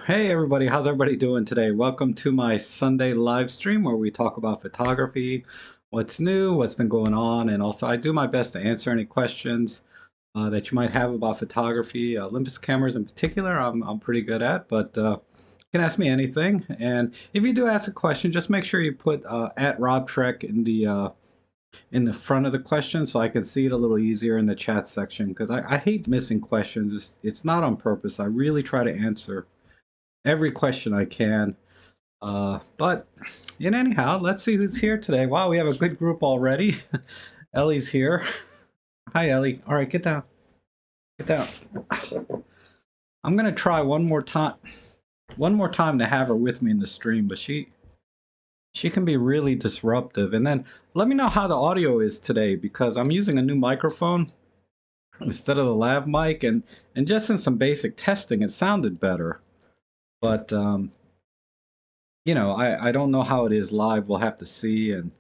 Hey everybody, how's everybody doing today? Welcome to my Sunday live stream where we talk about photography, what's new, what's been going on, and also I do my best to answer any questions that you might have about photography. Olympus cameras in particular, I'm pretty good at, but you can ask me anything. And if you do ask a question, just make sure you put at robtrek in the front of the question so I can see it a little easier in the chat section because I hate missing questions. It's not on purpose. I really try to answer every question I can. But anyhow, let's see who's here today. Wow, we have a good group already. Ellie's here. Hi, Ellie. All right, get down. Get down. I'm gonna try one more time to have her with me in the stream, but she can be really disruptive. And then let me know how the audio is today because I'm using a new microphone instead of the lav mic, and just in some basic testing, it sounded better. But I don't know how it is live. We'll have to see, and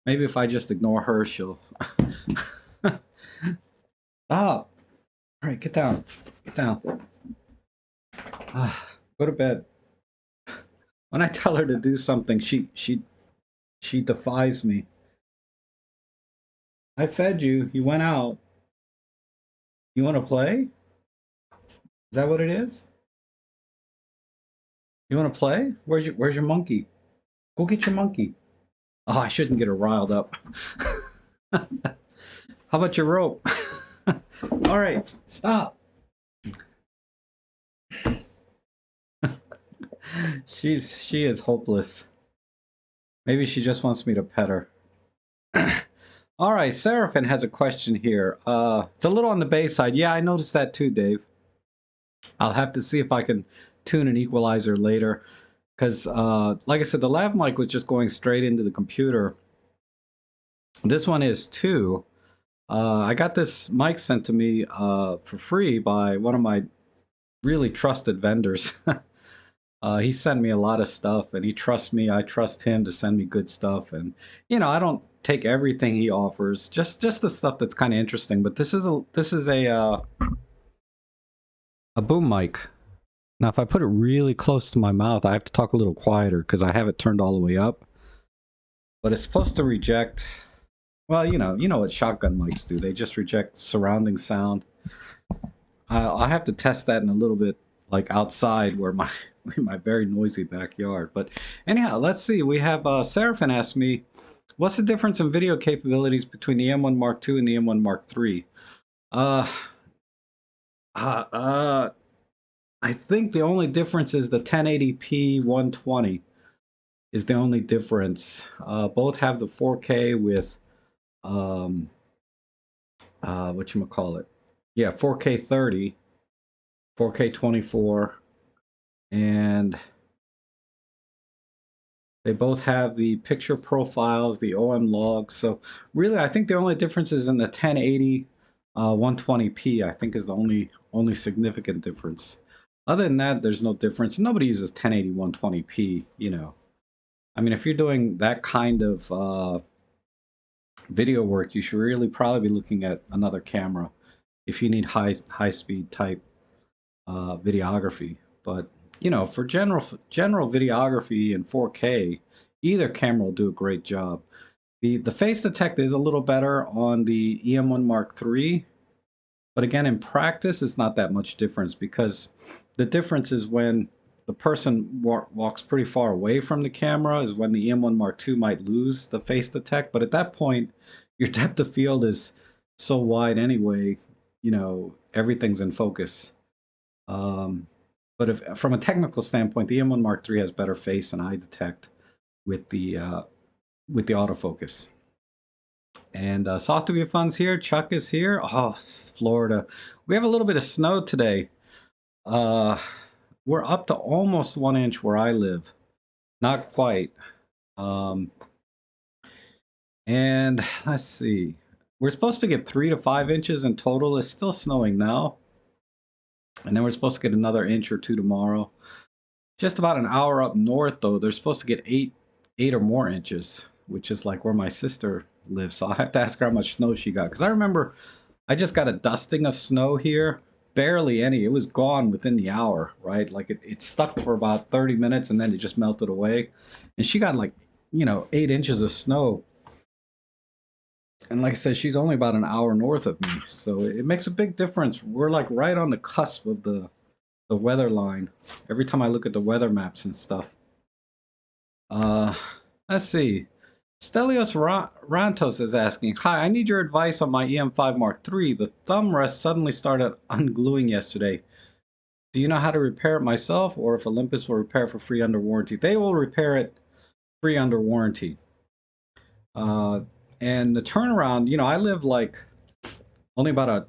maybe if I just ignore her, she'll stop. All right, get down. Get down. Go to bed. When I tell her to do something, she defies me. I fed you. You went out. You want to play? Is that what it is? You want to play? Where's your monkey? Go get your monkey. Oh, I shouldn't get her riled up. How about your rope? All right, stop. She is hopeless. Maybe she just wants me to pet her. All right, Seraphin has a question here. It's a little on the bass side. Yeah, I noticed that too, Dave. I'll have to see if I can tune an equalizer later. Because, like I said, the lav mic was just going straight into the computer. This one is too. I got this mic sent to me for free by one of my really trusted vendors. He sent me a lot of stuff, and he trusts me. I trust him to send me good stuff. And I don't take everything he offers, just the stuff that's kind of interesting. But this is a boom mic. Now, if I put it really close to my mouth, I have to talk a little quieter because I have it turned all the way up. But it's supposed to reject. Well, you know what shotgun mics do. They just reject surrounding sound. I have to test that in a little bit, like outside where my my very noisy backyard. But anyhow, let's see. We have Seraphin asked me, what's the difference in video capabilities between the M1 Mark II and the M1 Mark III? Uh, uh, uh, I think the only difference is the 1080p 120 is the only difference. Both have the 4K with um, whatchamacallit? Yeah, 4K 30, 4K 24, and they both have the picture profiles, the OM logs. So really, I think the only difference is in the 1080 120p. I think is the only significant difference. Other than that, there's no difference. Nobody uses 1080 120p. I mean, if you're doing that kind of video work, you should really probably be looking at another camera if you need high speed type videography. But for general videography in 4K, either camera will do a great job. The face detect is a little better on the EM1 Mark III, but again, in practice, it's not that much difference because the difference is when the person walks pretty far away from the camera is when the EM1 Mark II might lose the face detect. But at that point, your depth of field is so wide anyway, everything's in focus. But if from a technical standpoint, the M1 Mark III has better face and eye detect with the autofocus. And Soft to Be Fun's here. Chuck is here. Oh, Florida. We have a little bit of snow today. We're up to almost 1 inch where I live. Not quite. And let's see. We're supposed to get 3 to 5 inches in total. It's still snowing now. And then we're supposed to get another inch or two tomorrow. Just about an hour up north, though, they're supposed to get eight or more inches, which is like where my sister lives. So I have to ask her how much snow she got. Because I remember I just got a dusting of snow here barely any. It was gone within the hour, right? Like it stuck for about 30 minutes and then it just melted away. And she got like, 8 inches of snow. And like I said, she's only about an hour north of me. So it makes a big difference. We're like right on the cusp of the weather line. Every time I look at the weather maps and stuff. Uh, let's see. Stelios Rantos is asking, "Hi, I need your advice on my EM5 Mark III. The thumb rest suddenly started ungluing yesterday. Do you know how to repair it myself, or if Olympus will repair it for free under warranty?" They will repair it free under warranty. Uh, and the turnaround, I live like only about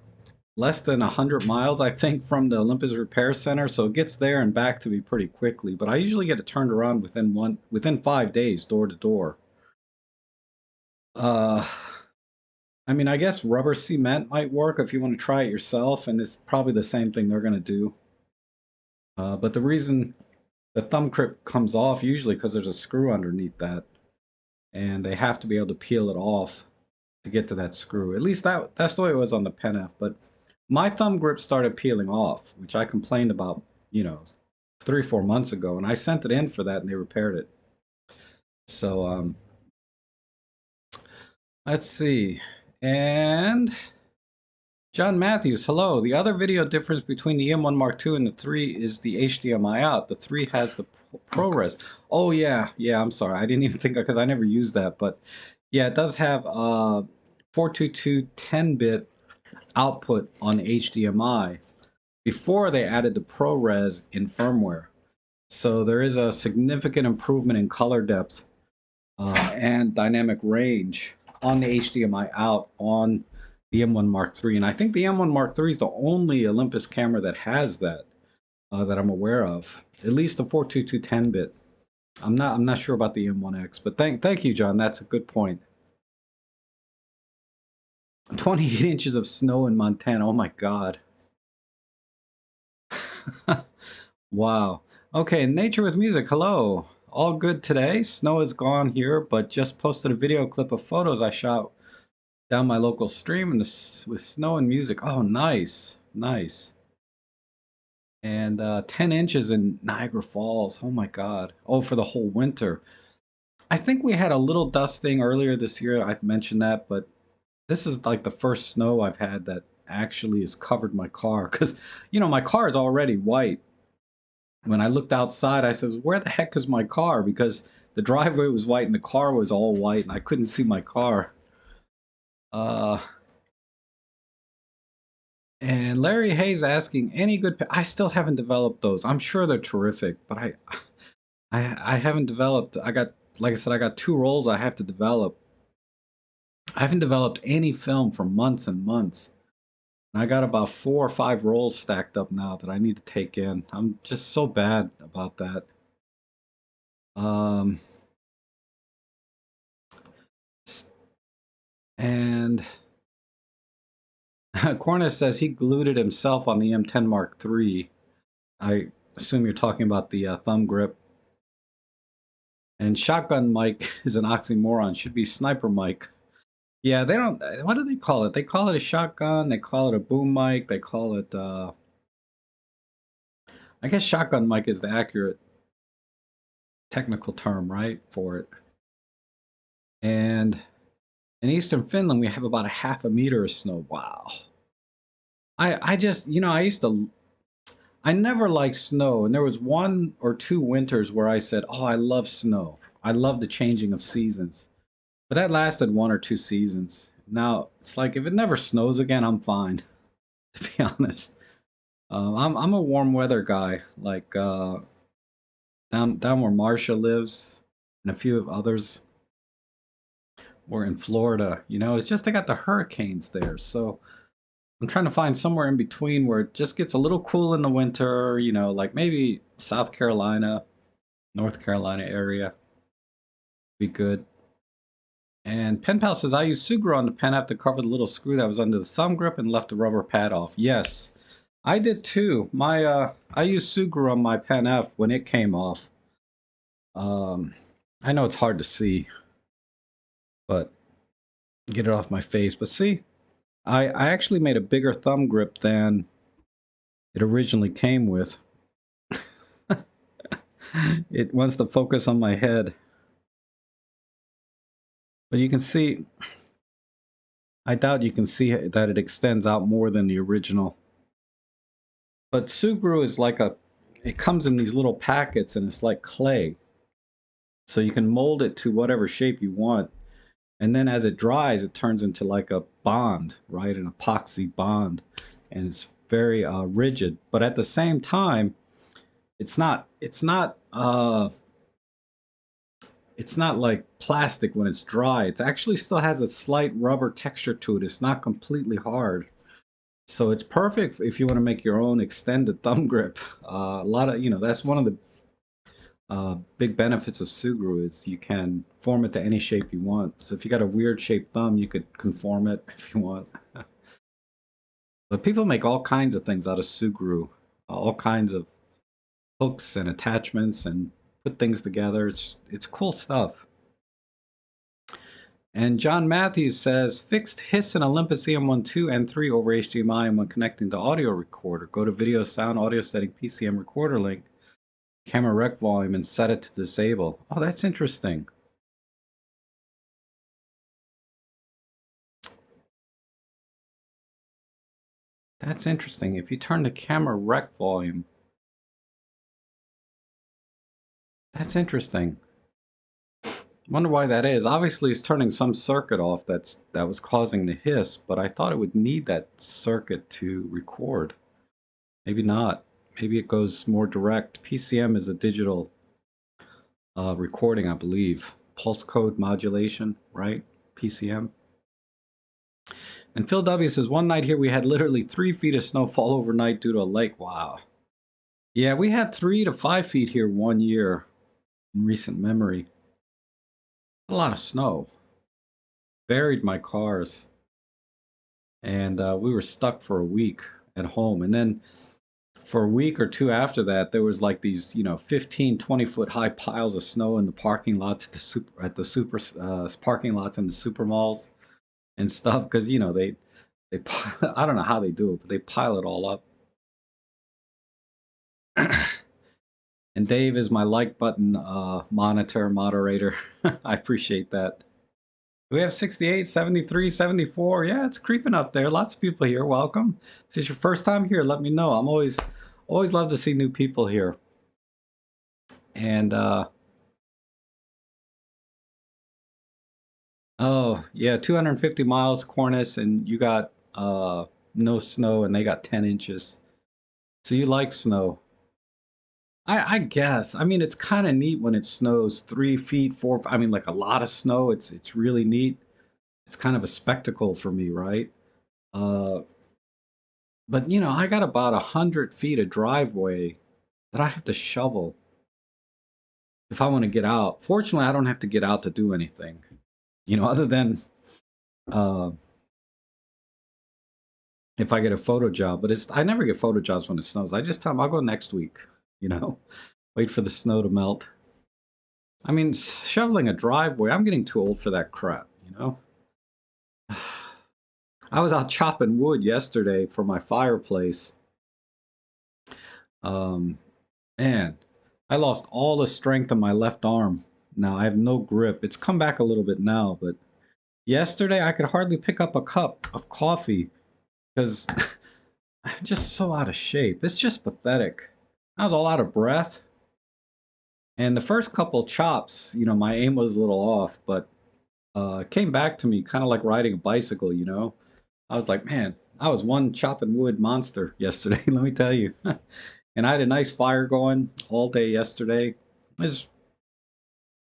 less than 100 miles, I think, from the Olympus Repair Center, so it gets there and back to me pretty quickly. But I usually get it turned around within 5 days, door to door. Uh, I mean, I guess rubber cement might work if you want to try it yourself, and it's probably the same thing they're going to do. But the reason the thumb grip comes off usually because there's a screw underneath that, and they have to be able to peel it off to get to that screw. At least that's the way it was on the Pen F. But my thumb grip started peeling off, which I complained about, 3 or 4 months ago, and I sent it in for that, and they repaired it. So let's see, and John Matthews, hello. The other video difference between the M1 Mark II and the 3 is the HDMI out. The 3 has the ProRes. Oh yeah, I'm sorry. I didn't even think, because I never used that, but yeah, it does have 422 10-bit output on HDMI before they added the ProRes in firmware. So there is a significant improvement in color depth and dynamic range on the HDMI out on the M1 Mark III. And I think the M1 Mark III is the only Olympus camera that has that that I'm aware of. At least the 422 10-bit. I'm not sure about the M1X, but thank you, John. That's a good point. 28 inches of snow in Montana. Oh my God. Wow. Okay, Nature with Music. Hello. All good today. Snow is gone here, but just posted a video clip of photos I shot down my local stream and with snow and music. Oh, nice. Nice. And 10 inches in Niagara Falls. Oh my God. Oh, for the whole winter. I think we had a little dusting earlier this year. I mentioned that, but this is like the first snow I've had that actually has covered my car. Because, my car is already white. When I looked outside, I said, where the heck is my car? Because the driveway was white and the car was all white and I couldn't see my car. And Larry Hayes asking, any good... I still haven't developed those. I'm sure they're terrific, but I haven't developed... like I said, I got 2 rolls I have to develop. I haven't developed any film for months and months. And I got about 4 or 5 rolls stacked up now that I need to take in. I'm just so bad about that. And Cornish says he glued it himself on the M10 Mark III. I assume you're talking about the thumb grip. And shotgun mic is an oxymoron. Should be sniper mic. Yeah, they don't... What do they call it? They call it a shotgun. They call it a boom mic. They call it... I guess shotgun mic is the accurate technical term, right, for it. And in Eastern Finland, we have about a half a meter of snow. Wow. I just... I used to... I never liked snow, and there was 1 or 2 winters where I said, oh, I love snow. I love the changing of seasons. But that lasted 1 or 2 seasons. Now, it's like, if it never snows again, I'm fine, to be honest. I'm a warm weather guy, like down where Marcia lives, and a few of others. We're in Florida, it's just they got the hurricanes there, so I'm trying to find somewhere in between where it just gets a little cool in the winter, like maybe South Carolina, North Carolina area. Be good. And Pen Pal says, I used Sugru on the pen F to cover the little screw that was under the thumb grip and left the rubber pad off. Yes, I did too. I used Sugru on my Pen F when it came off. I know it's hard to see, but get it off my face. But see, I actually made a bigger thumb grip than it originally came with. It wants to focus on my head. But you can see, I doubt you can see that it extends out more than the original. But Sugru is like it comes in these little packets and it's like clay. So you can mold it to whatever shape you want. And then as it dries, it turns into like a bond, right? An epoxy bond. And it's very rigid. But at the same time, it's not like plastic when it's dry. It actually still has a slight rubber texture to it. It's not completely hard. So it's perfect if you want to make your own extended thumb grip. A lot of, that's one of the big benefits of Sugru is you can form it to any shape you want. So if you got a weird shaped thumb, you could conform it if you want. But people make all kinds of things out of Sugru, all kinds of hooks and attachments and put things together. It's cool stuff. And John Matthews says, fixed hiss in Olympus EM1 and 3 over HDMI and when connecting to audio recorder. Go to video, sound, audio setting, PCM recorder link, camera rec volume, and set it to disable. Oh, that's interesting. That's interesting. If you turn the camera rec volume, that's interesting. Wonder why that is. Obviously, it's turning some circuit off that was causing the hiss, but I thought it would need that circuit to record. Maybe not. Maybe it goes more direct. PCM is a digital recording, I believe. Pulse code modulation, right? PCM. And Phil W says, one night here we had literally 3 feet of snow fall overnight due to a lake. Wow. Yeah, we had 3 to 5 feet here one year in recent memory. A lot of snow. Buried my cars. And we were stuck for a week at home. And then for a week or two after that, there was like these, 15, 20-foot high piles of snow in the parking lots at the super parking lots in the super malls and stuff. Because, they pile, I don't know how they do it, but they pile it all up. And Dave is my like button moderator. I appreciate that. We have 68, 73, 74. Yeah, it's creeping up there. Lots of people here. Welcome. If this is your first time here, let me know. I'm always love to see new people here. And oh yeah, 250 miles Cornice, and you got no snow, and they got 10 inches. So you like snow. I guess. I mean, it's kind of neat when it snows 3 feet, 4. I mean, like a lot of snow. It's really neat. It's kind of a spectacle for me, right? Uh, but I got about 100 feet of driveway that I have to shovel if I want to get out. Fortunately, I don't have to get out to do anything, other than uh, if I get a photo job. But I never get photo jobs when it snows. I just tell them I'll go next week. Wait for the snow to melt. I mean, shoveling a driveway, I'm getting too old for that crap. I was out chopping wood yesterday for my fireplace. Um, Man, I lost all the strength on my left arm. Now I have no grip. It's come back a little bit now, but yesterday I could hardly pick up a cup of coffee because I'm just so out of shape. It's just pathetic. I was all out of breath. And the first couple chops, my aim was a little off, but it came back to me kind of like riding a bicycle. I was like, man, I was one chopping wood monster yesterday, let me tell you. And I had a nice fire going all day yesterday. It was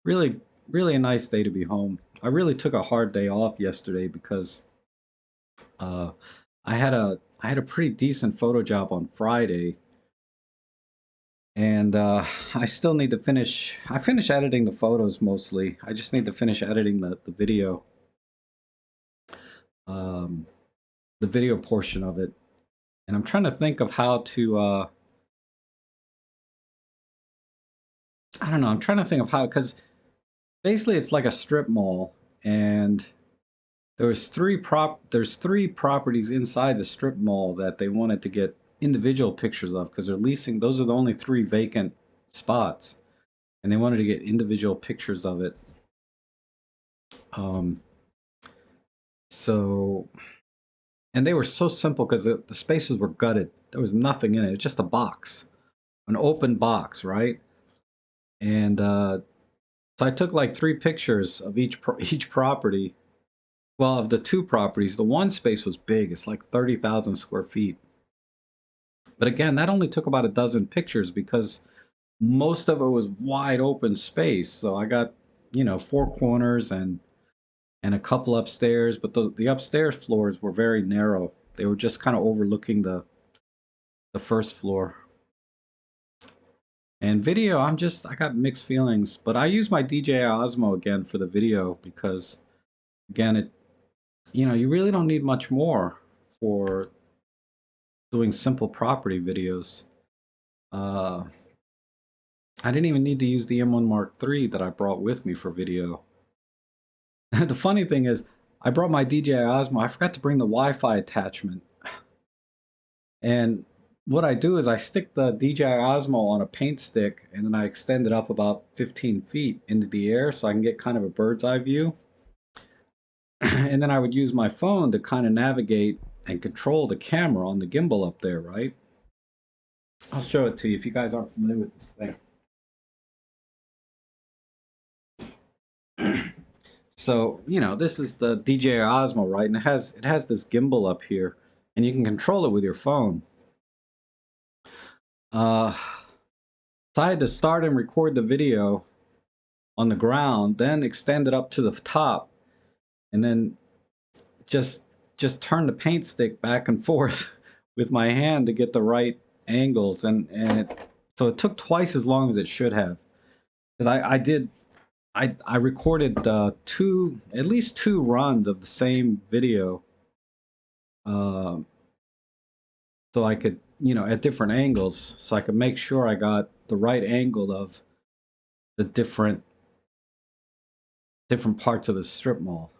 really, really a nice day to be home. I really took a hard day off yesterday because uh, I had a pretty decent photo job on Friday, and I still need to finish. I finished editing the photos mostly. I just need to finish editing the video, um, the video portion of it. And I'm trying to think of how to. I don't know. I'm trying to think of how because basically it's like a strip mall, and there's three properties inside the strip mall that they wanted to get individual pictures of, because they're leasing. Those are the only 3 vacant spots, and they wanted to get individual pictures of it. Um, so, and they were so simple because the spaces were gutted. There was nothing in it. It was just a box, an open box, right? And so I took like 3 pictures of each property. Well, of the 2 properties, the one space was big. It's like 30,000 square feet. But again, that only took about a dozen pictures because most of it was wide open space. So I got, 4 corners and a couple upstairs, but the upstairs floors were very narrow. They were just kind of overlooking the first floor. And video, I got mixed feelings, but I use my DJI Osmo again for the video because again, you really don't need much more for doing simple property videos. Uh, I didn't even need to use the M1 Mark III that I brought with me for video. The funny thing is, I brought my DJI Osmo. I forgot to bring the Wi-Fi attachment. And what I do is I stick the DJI Osmo on a paint stick and then I extend it up about 15 feet into the air so I can get kind of a bird's eye view. And then I would use my phone to kind of navigate and control the camera on the gimbal up there, right? I'll show it to you if you guys aren't familiar with this thing. So, this is the DJI Osmo, right? And it has this gimbal up here, and you can control it with your phone. So I had to start and record the video on the ground, then extend it up to the top, and then just turn the paint stick back and forth with my hand to get the right angles, so it took twice as long as it should have, because I recorded at least two runs of the same video, so I could, at different angles, so I could make sure I got the right angle of the different parts of the strip mall.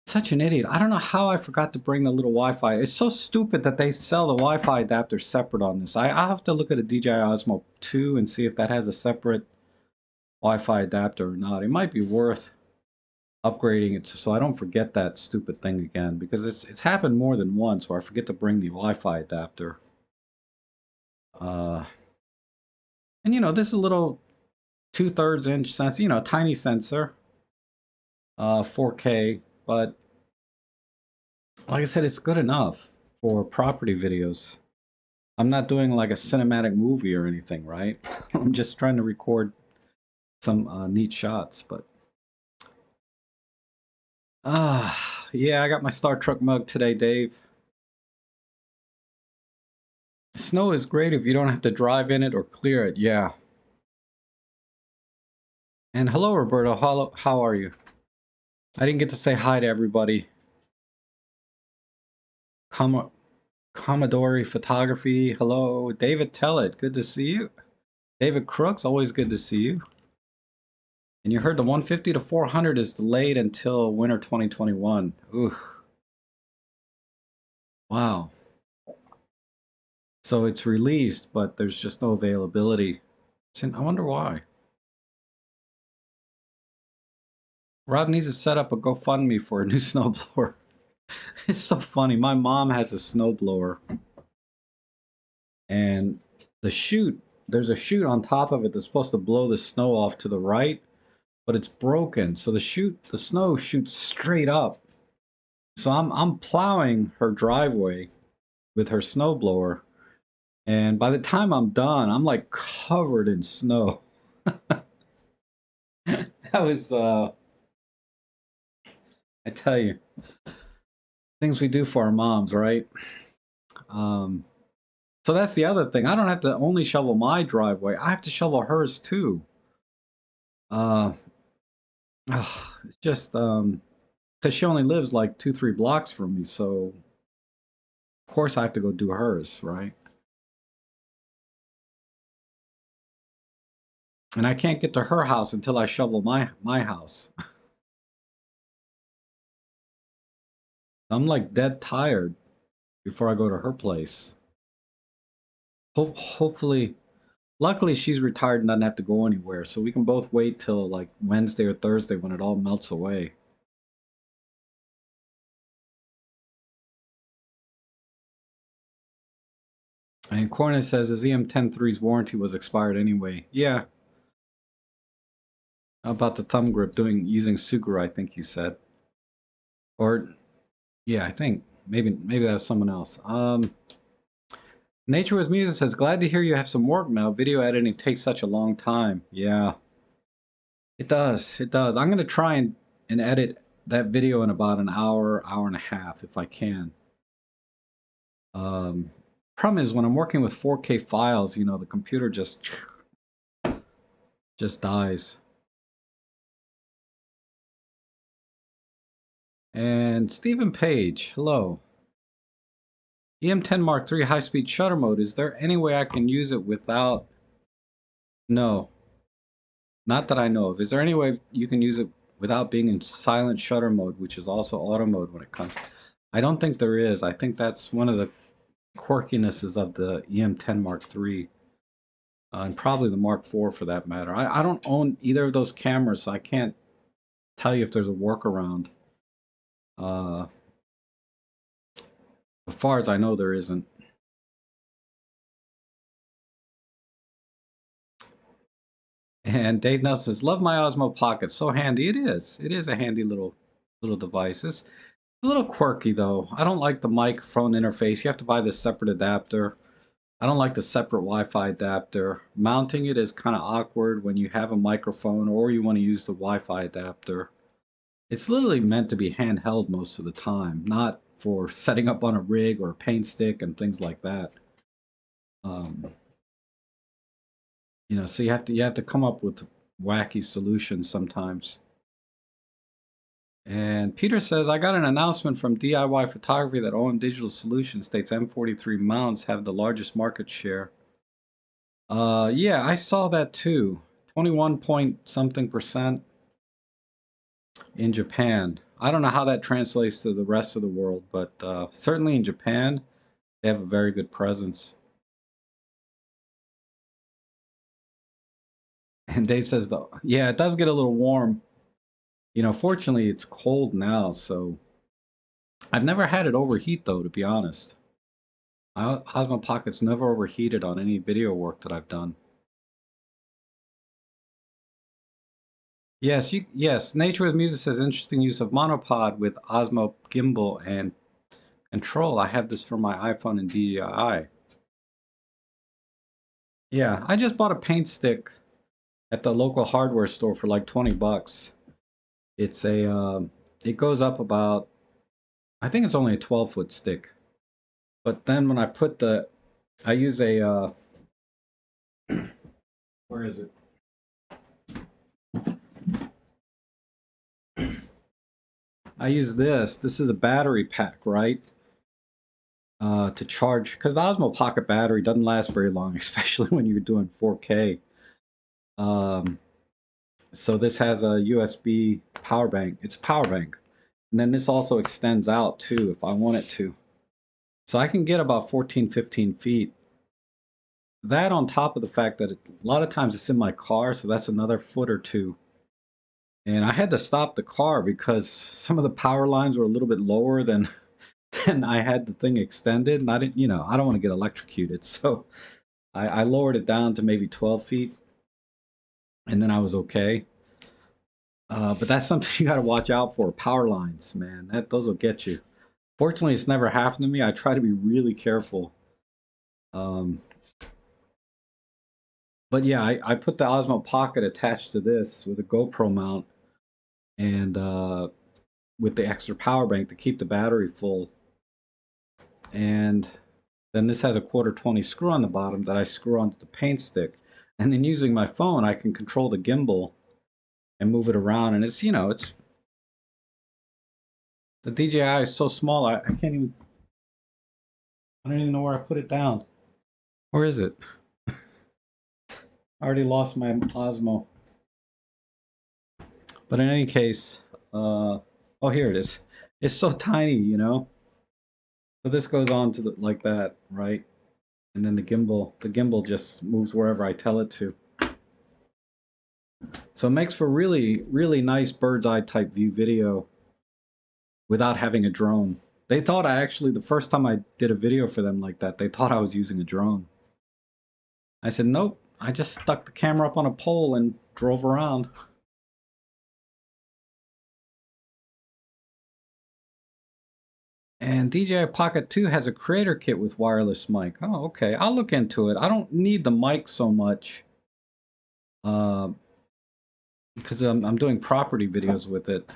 Such an idiot. I don't know how I forgot to bring the little Wi-Fi. It's so stupid that they sell the Wi-Fi adapter separate on this. I'll have to look at a DJI Osmo 2 and see if that has a separate Wi-Fi adapter or not. It might be worth upgrading it so I don't forget that stupid thing again, because it's happened more than once where I forget to bring the Wi-Fi adapter. And this is a little 2/3 inch sensor, tiny sensor, 4K, but like I said, it's good enough for property videos. I'm not doing like a cinematic movie or anything, right? I'm just trying to record some neat shots, but yeah, I got my Star Trek mug today, Dave. Snow is great if you don't have to drive in it or clear it, yeah. And hello, Roberto. How are you? I didn't get to say hi to everybody. Commodore Photography, hello. David Tellett, good to see you. David Crooks, always good to see you. And you heard the 150 to 400 is delayed until winter 2021. Ooh. Wow. So it's released, but there's just no availability. I wonder why. Rob needs to set up a GoFundMe for a new snowblower. It's so funny. My mom has a snowblower. And there's a chute on top of it that's supposed to blow the snow off to the right, but it's broken. So the snow shoots straight up. So I'm plowing her driveway with her snowblower, and by the time I'm done, I'm like covered in snow. That was I tell you, things we do for our moms, right? So that's the other thing. I don't have to only shovel my driveway. I have to shovel hers too. It's just because she only lives like 2-3 blocks from me, so of course I have to go do hers, right? And I can't get to her house until I shovel my house. I'm like dead tired before I go to her place. Hopefully, luckily she's retired and doesn't have to go anywhere, so we can both wait till like Wednesday or Thursday when it all melts away. And Cornet says his EM103's warranty was expired anyway. Yeah. How about the thumb grip using Suguru, I think you said. Or yeah, I think maybe that was someone else. Nature with Music says, glad to hear you have some work now. Video editing takes such a long time. Yeah. It does. It does. I'm gonna try and edit that video in about an hour, hour and a half if I can. Um Problem is when I'm working with 4K files, you know, the computer just dies. And Stephen Page, hello. EM10 Mark III high-speed shutter mode. Is there any way I can use it without... No, not that I know of. Is there any way you can use it without being in silent shutter mode, which is also auto mode when it comes? I don't think there is. I think that's one of the quirkinesses of the EM10 Mark III, and probably the Mark IV for that matter. I don't own either of those cameras, so I can't tell you if there's a workaround. As far as I know, there isn't. And Dave Nelson says, love my Osmo Pocket. So handy. It is. It is a handy little device. It's a little quirky though. I don't like the microphone interface. You have to buy this separate adapter. I don't like the separate Wi-Fi adapter. Mounting it is kind of awkward when you have a microphone or you want to use the Wi-Fi adapter. It's literally meant to be handheld most of the time, not for setting up on a rig or a paint stick and things like that. You know, so you have to come up with wacky solutions sometimes. And Peter says, I got an announcement from DIY Photography that OM Digital Solutions states M43 mounts have the largest market share. Yeah, I saw that too. 21 point something percent in Japan. I don't know how that translates to the rest of the world, but certainly in Japan, they have a very good presence. And Dave says, though, yeah, it does get a little warm. You know, fortunately, it's cold now, so I've never had it overheat, though, to be honest. My Osmo Pocket's never overheated on any video work that I've done. Yes, Nature with Music says interesting use of monopod with Osmo gimbal and control. I have this for my iPhone and DJI. Yeah, I just bought a paint stick at the local hardware store for like 20 bucks. It's it goes up about, I think it's only a 12-foot stick. But then when I put I use a, where is it? I use this. This is a battery pack, right? To charge, because the Osmo Pocket battery doesn't last very long, especially when you're doing 4K. So this has a USB power bank. It's a power bank. And then this also extends out too if I want it to. So I can get about 14, 15 feet. That on top of the fact that a lot of times it's in my car, so that's another foot or two. And I had to stop the car because some of the power lines were a little bit lower than I had the thing extended. And I didn't, you know, I don't want to get electrocuted. So I lowered it down to maybe 12 feet. And then I was okay. But that's something you got to watch out for. Power lines, man. Those will get you. Fortunately, it's never happened to me. I try to be really careful. But yeah, I put the Osmo Pocket attached to this with a GoPro mount and with the extra power bank to keep the battery full. And then this has a 1/4 screw on the bottom that I screw onto the paint stick. And then using my phone, I can control the gimbal and move it around. And it's, you know, it's, the DJI is so small, I can't even, I don't even know where I put it down. Where is it? I already lost my Osmo. But in any case, oh, here it is. It's so tiny, you know. So this goes on to like that, right? And then the gimbal just moves wherever I tell it to. So it makes for really, really nice bird's eye type view video without having a drone. They thought I actually, the first time I did a video for them like that, they thought I was using a drone. I said, nope, I just stuck the camera up on a pole and drove around. And DJI Pocket 2 has a creator kit with wireless mic. Oh, okay. I'll look into it. I don't need the mic so much uh, because I'm doing property videos with it.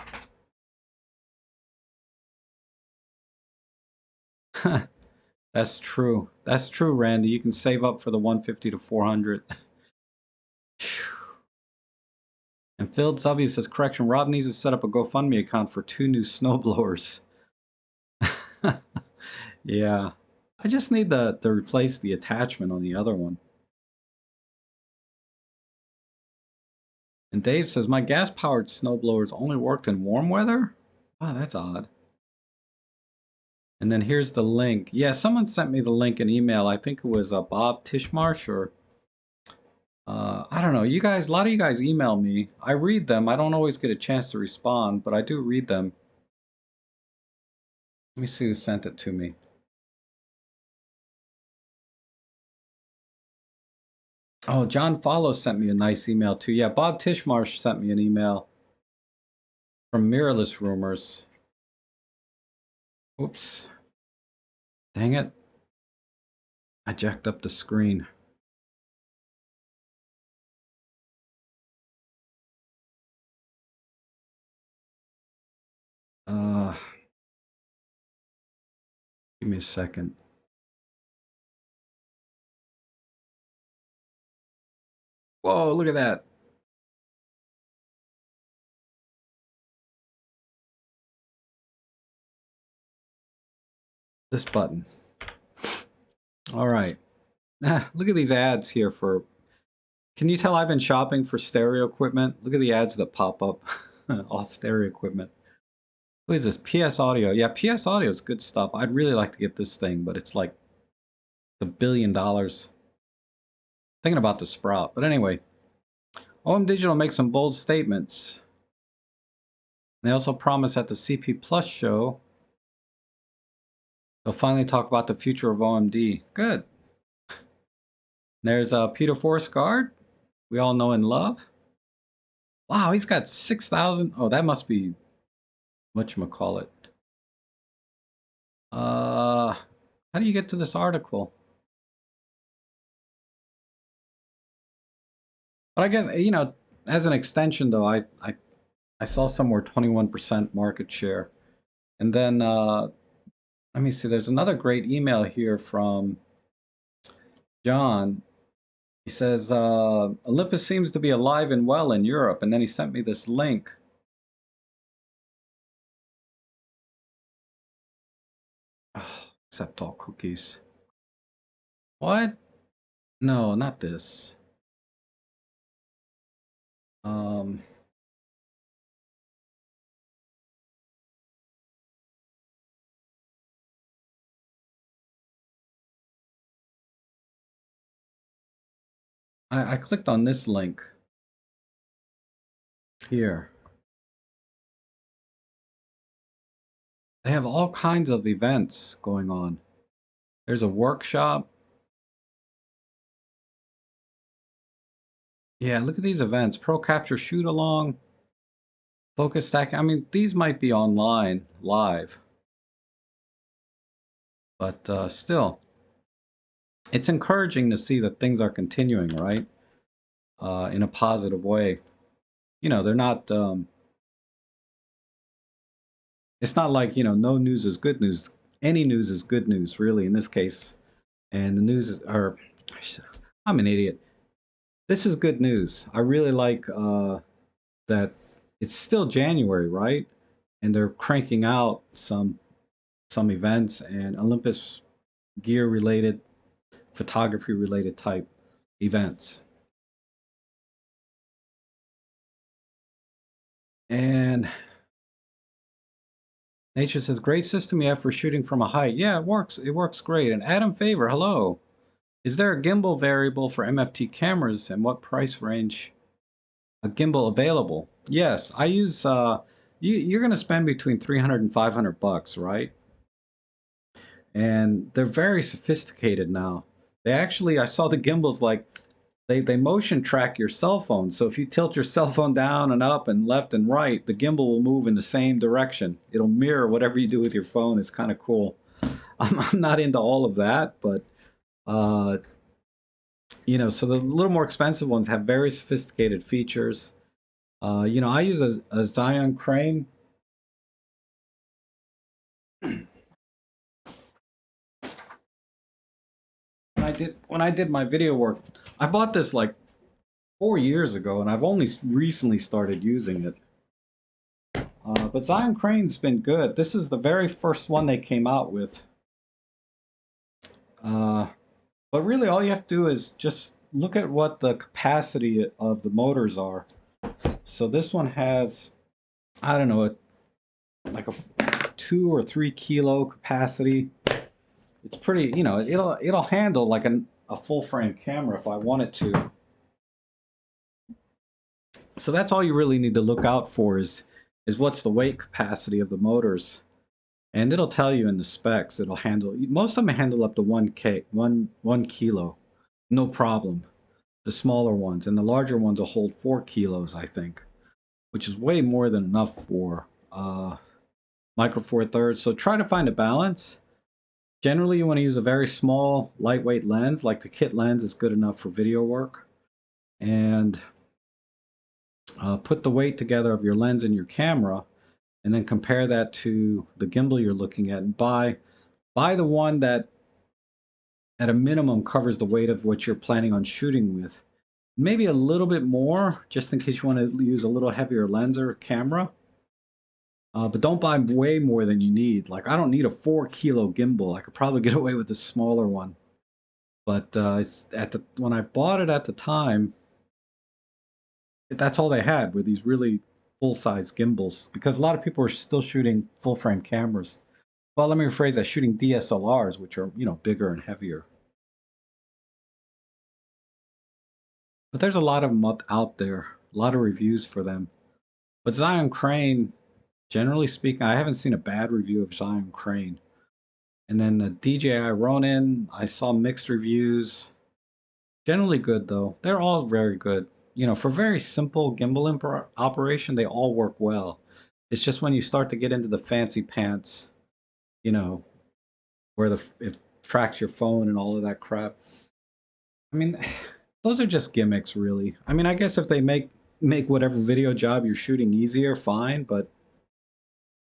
That's true. That's true, Randy. You can save up for the 150 to 400. And Phil W says, correction, Rob needs to set up a GoFundMe account for 2 new snowblowers. Yeah. I just need to replace the attachment on the other one. And Dave says, my gas-powered snowblowers only worked in warm weather? Wow, that's odd. And then here's the link. Yeah, someone sent me the link in email. I think it was Bob Tishmarsh or I don't know. You guys, a lot of you guys email me. I read them. I don't always get a chance to respond, but I do read them. Let me see who sent it to me. Oh, John Follow sent me a nice email too. Yeah, Bob Tishmarsh sent me an email from Mirrorless Rumors. Oops. Dang it. I jacked up the screen. Uh, Give me a second. Whoa, look at that. This button. All right. Look at these ads here for. Can you tell I've been shopping for stereo equipment? Look at the ads that pop up. All stereo equipment. What is this? PS Audio. Yeah, PS Audio is good stuff. I'd really like to get this thing, but it's like $1 billion. Thinking about the Sprout. But anyway, OM Digital makes some bold statements. They also promise at the CP Plus show they'll finally talk about the future of OMD. Good. There's Peter Forsgaard, we all know and love. Wow, he's got 6,000. Oh, that must be whatchamacallit. How do you get to this article? But I guess, you know, as an extension though, I saw somewhere 21% market share. And then let me see, there's another great email here from John. He says, Olympus seems to be alive and well in Europe. And then he sent me this link. Oh, accept all cookies. What? No, not this. Um, I clicked on this link here. They have all kinds of events going on. There's a workshop. Yeah, look at these events. Pro Capture Shoot Along, Focus Stack. I mean, these might be online, live. But still, it's encouraging to see that things are continuing, right? In a positive way. You know, they're not, it's not like, you know, no news is good news. Any news is good news, really, in this case. And the news is, or, I'm an idiot. This is good news. I really like that it's still January, right? And they're cranking out some events and Olympus gear related, photography related type events. And Nature says, great system you have for shooting from a height. Yeah, it works. It works great. And Adam Favor, hello. Is there a gimbal variable for MFT cameras and what price range a gimbal available? Yes, I use, you're going to spend between 300 and 500 bucks, right? And they're very sophisticated now. They actually, I saw the gimbals like, they motion track your cell phone. So if you tilt your cell phone down and up and left and right, the gimbal will move in the same direction. It'll mirror whatever you do with your phone. It's kind of cool. I'm not into all of that, but uh, so the little more expensive ones have very sophisticated features. I use a Zion crane. When I did my video work, I bought this like 4 years ago, and I've only recently started using it. But Zion Crane's been good. This is the very first one they came out with. Uh, but really, all you have to do is just look at what the capacity of the motors are. So this one has, I don't know, like a 2 or 3 kilo capacity. It's pretty, it'll handle like a full frame camera if I want it to. So that's all you really need to look out for is what's the weight capacity of the motors. And it'll tell you in the specs. It'll handle, most of them handle up to 1 kilo, no problem. The smaller ones, and the larger ones will hold 4 kilos, I think, which is way more than enough for Micro Four Thirds. So try to find a balance. Generally, you want to use a very small, lightweight lens, like the kit lens is good enough for video work. And put the weight together of your lens and your camera, and then compare that to the gimbal you're looking at, and buy the one that at a minimum covers the weight of what you're planning on shooting with. Maybe a little bit more, just in case you want to use a little heavier lens or camera. But don't buy way more than you need. Like, I don't need a 4 kilo gimbal. I could probably get away with a smaller one. But when I bought it at the time, that's all they had were these really full-size gimbals, because a lot of people are still shooting full-frame cameras. Well, let me rephrase that, shooting DSLRs, which are, bigger and heavier. But there's a lot of them out there, a lot of reviews for them. But Zion Crane, generally speaking, I haven't seen a bad review of Zion Crane. And then the DJI Ronin, I saw mixed reviews. Generally good, though. They're all very good. For very simple gimbal operation, they all work well. It's just when you start to get into the fancy pants, you know, where it tracks your phone and all of that crap. I mean, those are just gimmicks, really. I mean, I guess if they make whatever video job you're shooting easier, fine, but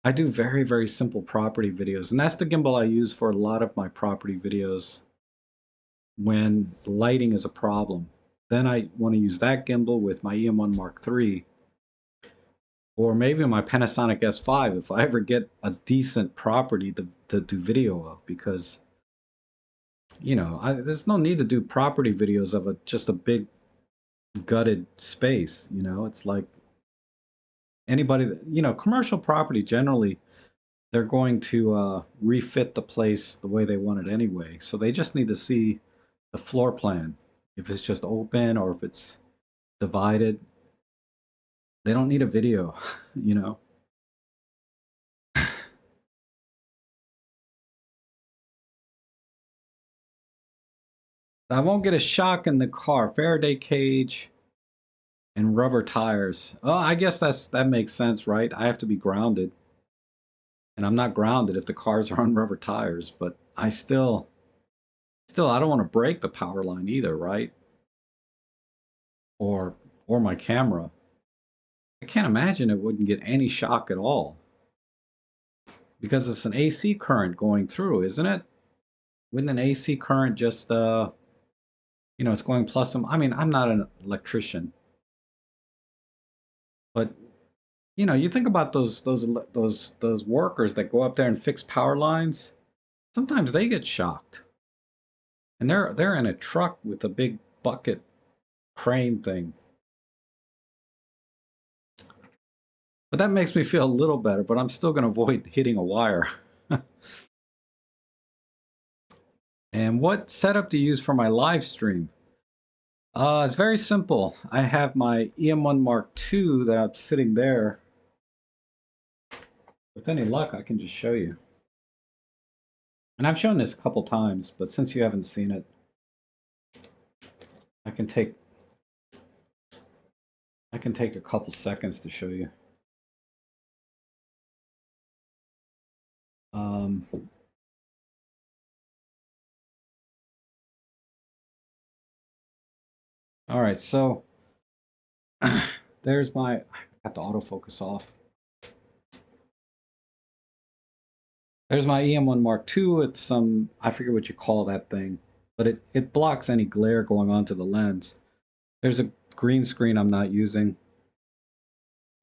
I do very, very simple property videos, and that's the gimbal I use for a lot of my property videos when lighting is a problem. Then I want to use that gimbal with my EM1 Mark III, or maybe my Panasonic S5 if I ever get a decent property to do video of, because there's no need to do property videos of just a big gutted space. It's like anybody that, commercial property generally, they're going to refit the place the way they want it anyway. So they just need to see the floor plan. If it's just open or if it's divided, they don't need a video, you know. I won't get a shock in the car. Faraday cage and rubber tires. Oh, I guess that makes sense, right? I have to be grounded. And I'm not grounded if the cars are on rubber tires, but I still I don't want to break the power line either, right? Or my camera. I can't imagine it wouldn't get any shock at all, because it's an AC current going through, isn't it? Wouldn't an AC current just it's going plus some. I mean, I'm not an electrician, but you think about those workers that go up there and fix power lines. Sometimes they get shocked, and they're in a truck with a big bucket crane thing. But that makes me feel a little better, but I'm still going to avoid hitting a wire. And what setup do you use for my live stream? It's very simple. I have my EM1 Mark II that I'm sitting there. With any luck, I can just show you. And I've shown this a couple times, but since you haven't seen it, I can take a couple seconds to show you. All right, so there's my, I got the autofocus off. There's my EM1 Mark II with some, I forget what you call that thing, but it blocks any glare going onto the lens. There's a green screen I'm not using.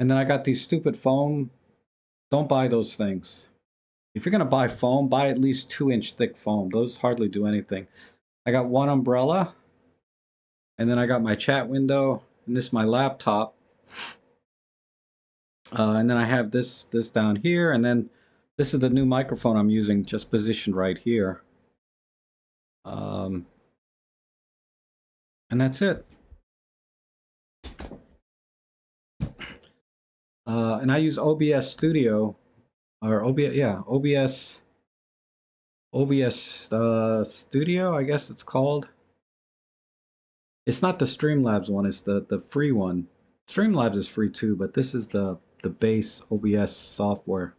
And then I got these stupid foam. Don't buy those things. If you're going to buy foam, buy at least 2-inch thick foam. Those hardly do anything. I got one umbrella, and then I got my chat window, and this is my laptop. And then I have this down here, and then this is the new microphone I'm using, just positioned right here. And that's it. And I use OBS Studio, or OBS, yeah, OBS Studio, I guess it's called. It's not the Streamlabs one, it's the free one. Streamlabs is free too, but this is the base OBS software.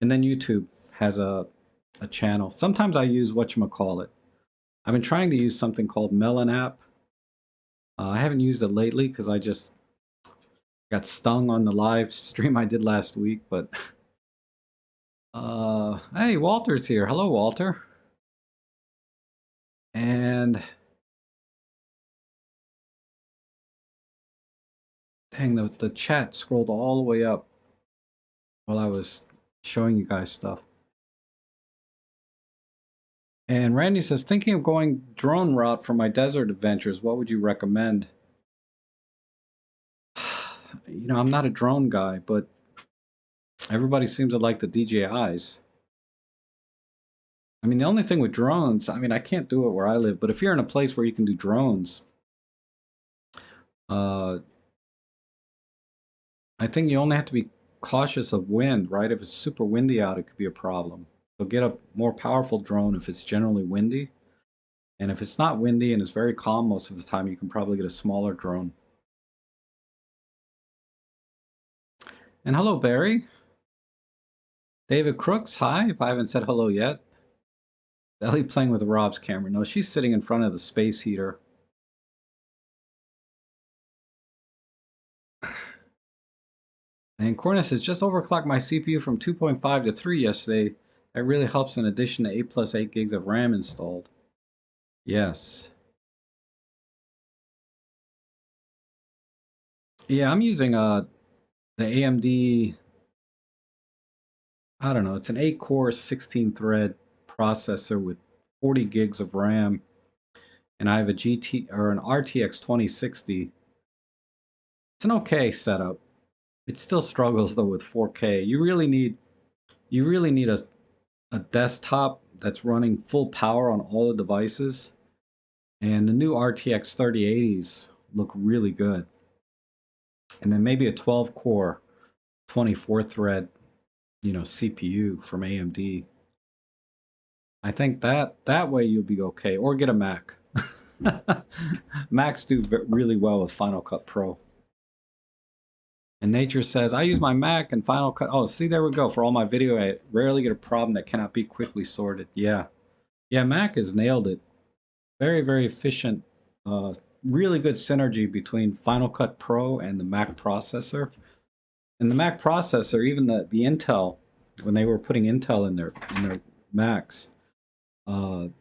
And then YouTube has a channel. Sometimes I use whatchamacallit. I've been trying to use something called Melon app. I haven't used it lately because I just got stung on the live stream I did last week, but hey, Walter's here. Hello, Walter. And dang, the chat scrolled all the way up while I was showing you guys stuff. And Randy says, thinking of going drone route for my desert adventures, what would you recommend? You know, I'm not a drone guy, but everybody seems to like the DJIs. I mean, the only thing with drones, I mean, I can't do it where I live, but if you're in a place where you can do drones, I think you only have to be cautious of wind, right? If it's super windy out, it could be a problem. So get a more powerful drone if it's generally windy. And if it's not windy and it's very calm most of the time, you can probably get a smaller drone. And hello, Barry. David Crooks, hi, if I haven't said hello yet. Ellie playing with Rob's camera. No, she's sitting in front of the space heater. And Cornus says, just overclocked my CPU from 2.5 to 3 yesterday. That really helps in addition to 8 plus 8 gigs of RAM installed. Yes. Yeah, I'm using the AMD, I don't know, it's an 8-core, 16-thread processor with 40 gigs of RAM. And I have a an RTX 2060. It's an okay setup. It still struggles though with 4K. You really need a desktop that's running full power on all the devices. And the new RTX 3080s look really good. And then maybe a 12-core, 24-thread, you know, CPU from AMD. I think that way you'll be okay. Or get a Mac. Macs do really well with Final Cut Pro. And Nature says, I use my Mac and Final Cut. Oh, see, there we go. For all my video, I rarely get a problem that cannot be quickly sorted. Yeah. Yeah, Mac has nailed it. Very, very efficient. Really good synergy between Final Cut Pro and the Mac processor. And the Mac processor, even the Intel, when they were putting Intel in their Macs,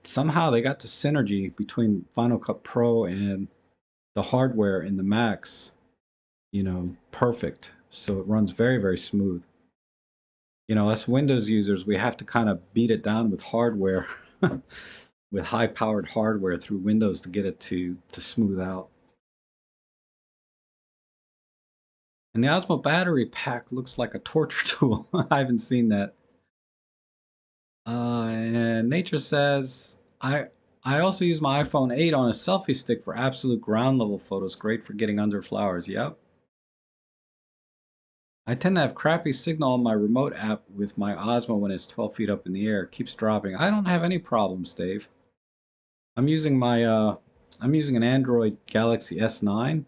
somehow they got the synergy between Final Cut Pro and the hardware in the Macs, you know, perfect. So it runs very, very smooth. You know, us Windows users, we have to kind of beat it down with hardware, with high-powered hardware through Windows to get it to smooth out. And the Osmo battery pack looks like a torture tool. I haven't seen that. And Nature says, I also use my iPhone 8 on a selfie stick for absolute ground level photos. Great for getting under flowers. Yep. I tend to have crappy signal on my remote app with my Osmo when it's 12 feet up in the air. It keeps dropping. I don't have any problems, Dave. I'm using I'm using an Android Galaxy S9.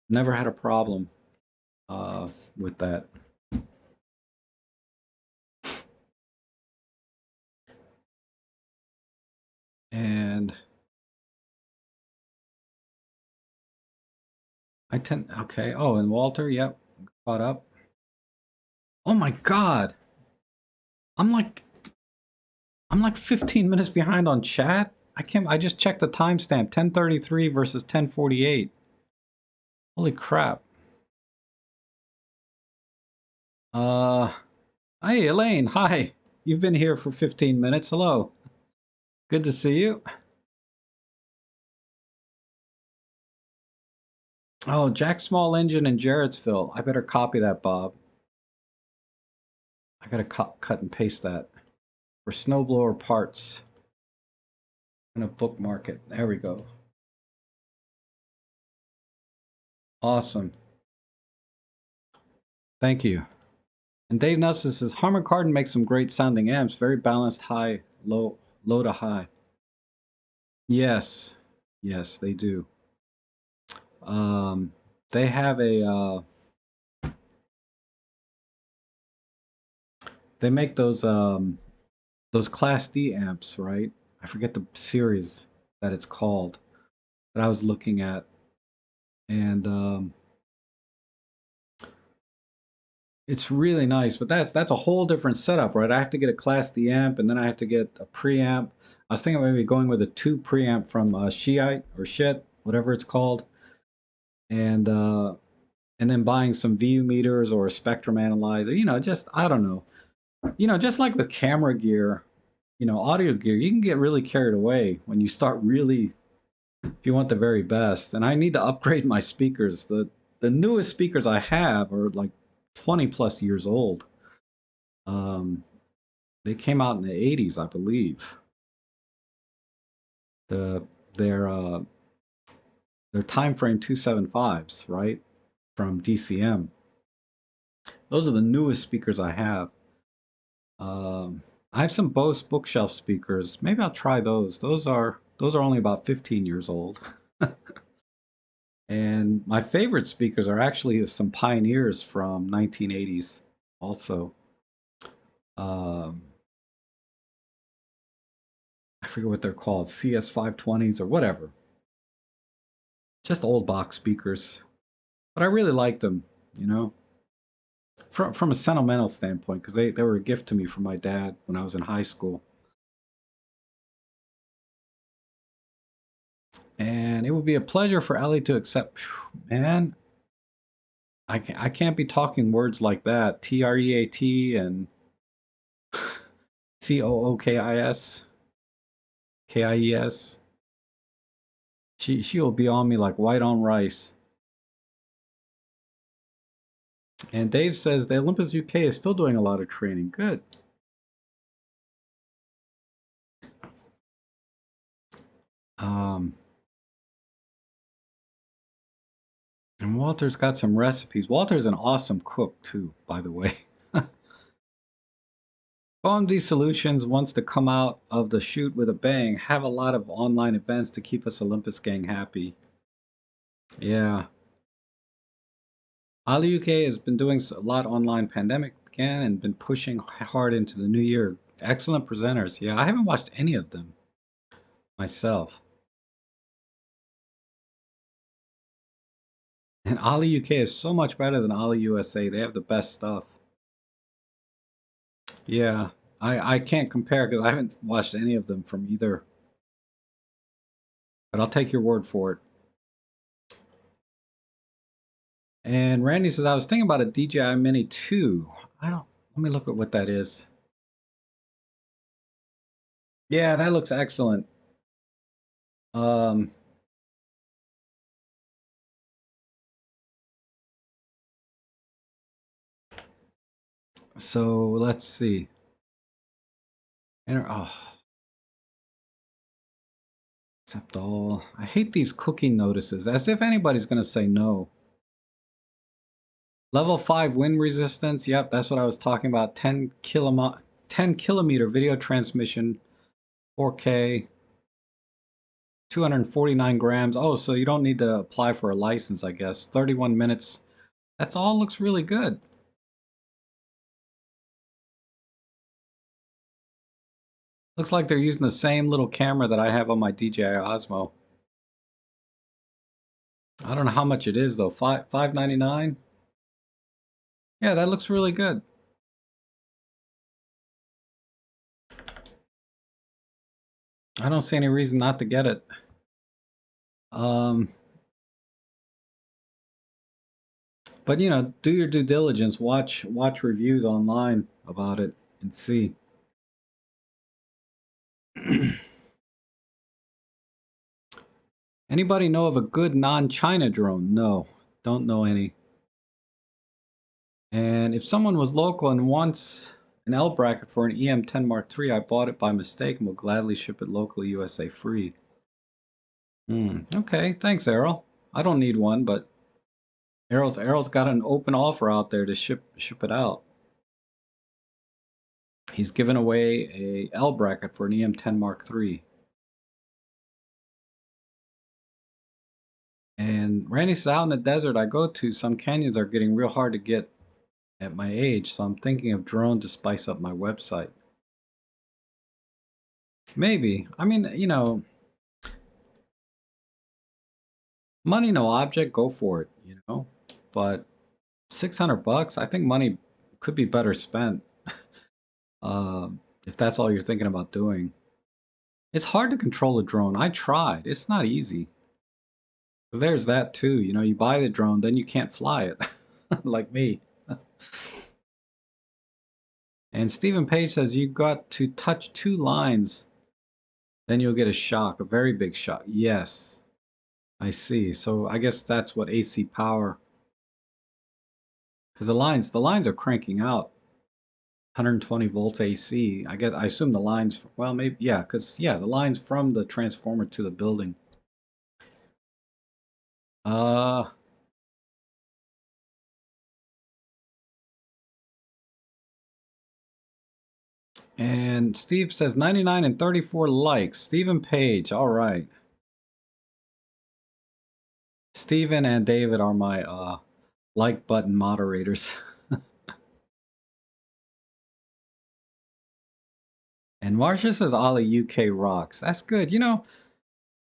Never had a problem with that. And okay. Oh, and Walter, yep, caught up. Oh my God. I'm like I'm like 15 minutes behind on chat. I just checked the timestamp, 10:33 versus 10:48. Holy crap. Uh, Hey Elaine, hi. You've been here for 15 minutes. Hello. Good to see you. Oh, Jack Small Engine in Jarrettsville. I better copy that, Bob. I gotta cut and paste that. For snowblower parts. I'm gonna bookmark it. There we go. Awesome. Thank you. And Dave Nelson says Harman Kardon makes some great sounding amps, very balanced, high, low to high. Yes, yes, they do. They have they make those Class D amps, right? I forget the series that it's called that I was looking at, and it's really nice. But that's a whole different setup, right? I have to get a Class D amp, and then I have to get a preamp. I was thinking maybe going with a 2 preamp from Shiite or Shit, whatever it's called, and uh, and then buying some VU meters or a spectrum analyzer. Just I don't know. Just like with camera gear, audio gear, you can get really carried away when you start really, if you want the very best. And I need to upgrade my speakers. The newest speakers I have are like 20 plus years old. Um, they came out in the 80s, I believe. The their time frame 275s, right? From DCM. Those are the newest speakers I have. I have some Bose bookshelf speakers. Maybe I'll try those. Those are only about 15 years old. And my favorite speakers are actually some Pioneers from 1980s also. Um, I forget what they're called, CS520s or whatever. Just old box speakers. But I really liked them, you know, from a sentimental standpoint, because they were a gift to me from my dad when I was in high school. And it would be a pleasure for Ellie to accept. Man, I can't be talking words like that. TREAT and COOKIS. She will be on me like white on rice. And Dave says the Olympus UK is still doing a lot of training. Good. Um, and Walter's got some recipes. Walter's an awesome cook too, by the way. OMD Solutions wants to come out of the shoot with a bang. Have a lot of online events to keep us Olympus gang happy. Yeah. Ali UK has been doing a lot online pandemic began and been pushing hard into the new year. Excellent presenters. Yeah, I haven't watched any of them myself. And Ali UK is so much better than Ali USA. They have the best stuff. Yeah, I can't compare because I haven't watched any of them from either. But I'll take your word for it. And Randy says, I was thinking about a DJI Mini 2. I don't, let me look at what that is. Yeah, that looks excellent. Um, So let's see. Oh, accept all. I hate these cooking notices, as if anybody's going to say no. Level 5 wind resistance. Yep, that's what I was talking about. 10 kilometer video transmission, 4K, 249 grams. Oh, so you don't need to apply for a license, I guess. 31 minutes. That's all looks really good. Looks like they're using the same little camera that I have on my DJI Osmo. I don't know how much it is though. $5.99. Yeah, that looks really good. I don't see any reason not to get it. Um, but you know, do your due diligence. Watch reviews online about it and see. Anybody know of a good non-China drone? No, don't know any. And if someone was local and wants an L bracket for an EM10 Mark III, I bought it by mistake and will gladly ship it locally USA free. Okay, thanks, Errol. I don't need one, but Errol's got an open offer out there to ship it out. He's given away a L bracket for an EM10 Mark III. And Randy says, out in the desert I go to, some canyons are getting real hard to get at my age, so I'm thinking of drone to spice up my website. Maybe. I mean, you know, money no object, go for it, you know. But $600, I think money could be better spent uh, if that's all you're thinking about doing. It's hard to control a drone. I tried. It's not easy. So there's that too. You know, you buy the drone, then you can't fly it, like me. And Stephen Page says you got to touch two lines, then you'll get a shock, a very big shock. Yes, I see. So I guess that's what AC power, because the lines are cranking out 120 volt AC. I assume the lines, well, maybe, yeah, because, yeah, the lines from the transformer to the building. Uh, and Steve says 99 and 34 likes. Stephen Page, all right. Stephen and David are my like button moderators. And Marcia says Ollie UK rocks. That's good. You know,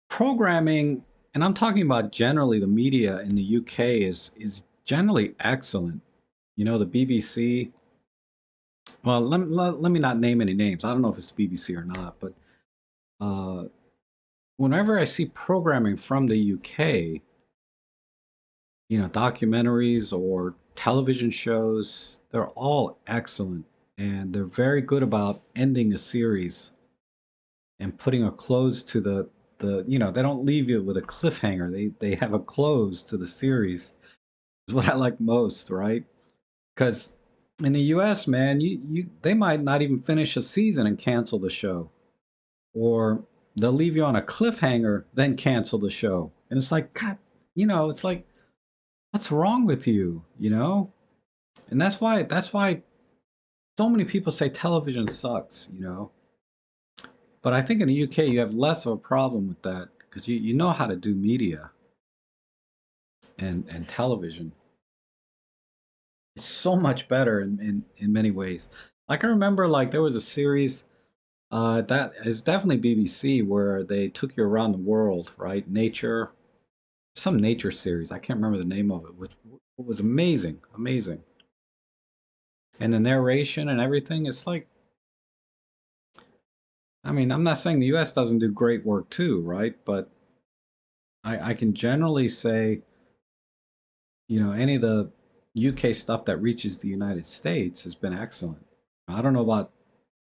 programming, and I'm talking about generally the media in the UK is generally excellent. You know, the BBC. Well, let me not name any names. I don't know if it's the BBC or not, but uh, whenever I see programming from the UK, you know, documentaries or television shows, they're all excellent, and they're very good about ending a series and putting a close to the you know, they don't leave you with a cliffhanger. They have a close to the series. Is what I like most, right? Because in the US, man, you they might not even finish a season and cancel the show, or they'll leave you on a cliffhanger then cancel the show. And it's like, God, you know, it's like, what's wrong with you, you know? And that's why so many people say television sucks, you know. But I think in the UK you have less of a problem with that because you know how to do media and television. It's so much better in many ways. Like I remember like there was a series that is definitely BBC where they took you around the world, right? Nature, some nature series. I can't remember the name of it, which was amazing, amazing. And the narration and everything, it's like, I mean, I'm not saying the US doesn't do great work too, right? But I can generally say, you know, any of the UK stuff that reaches the United States has been excellent. I don't know about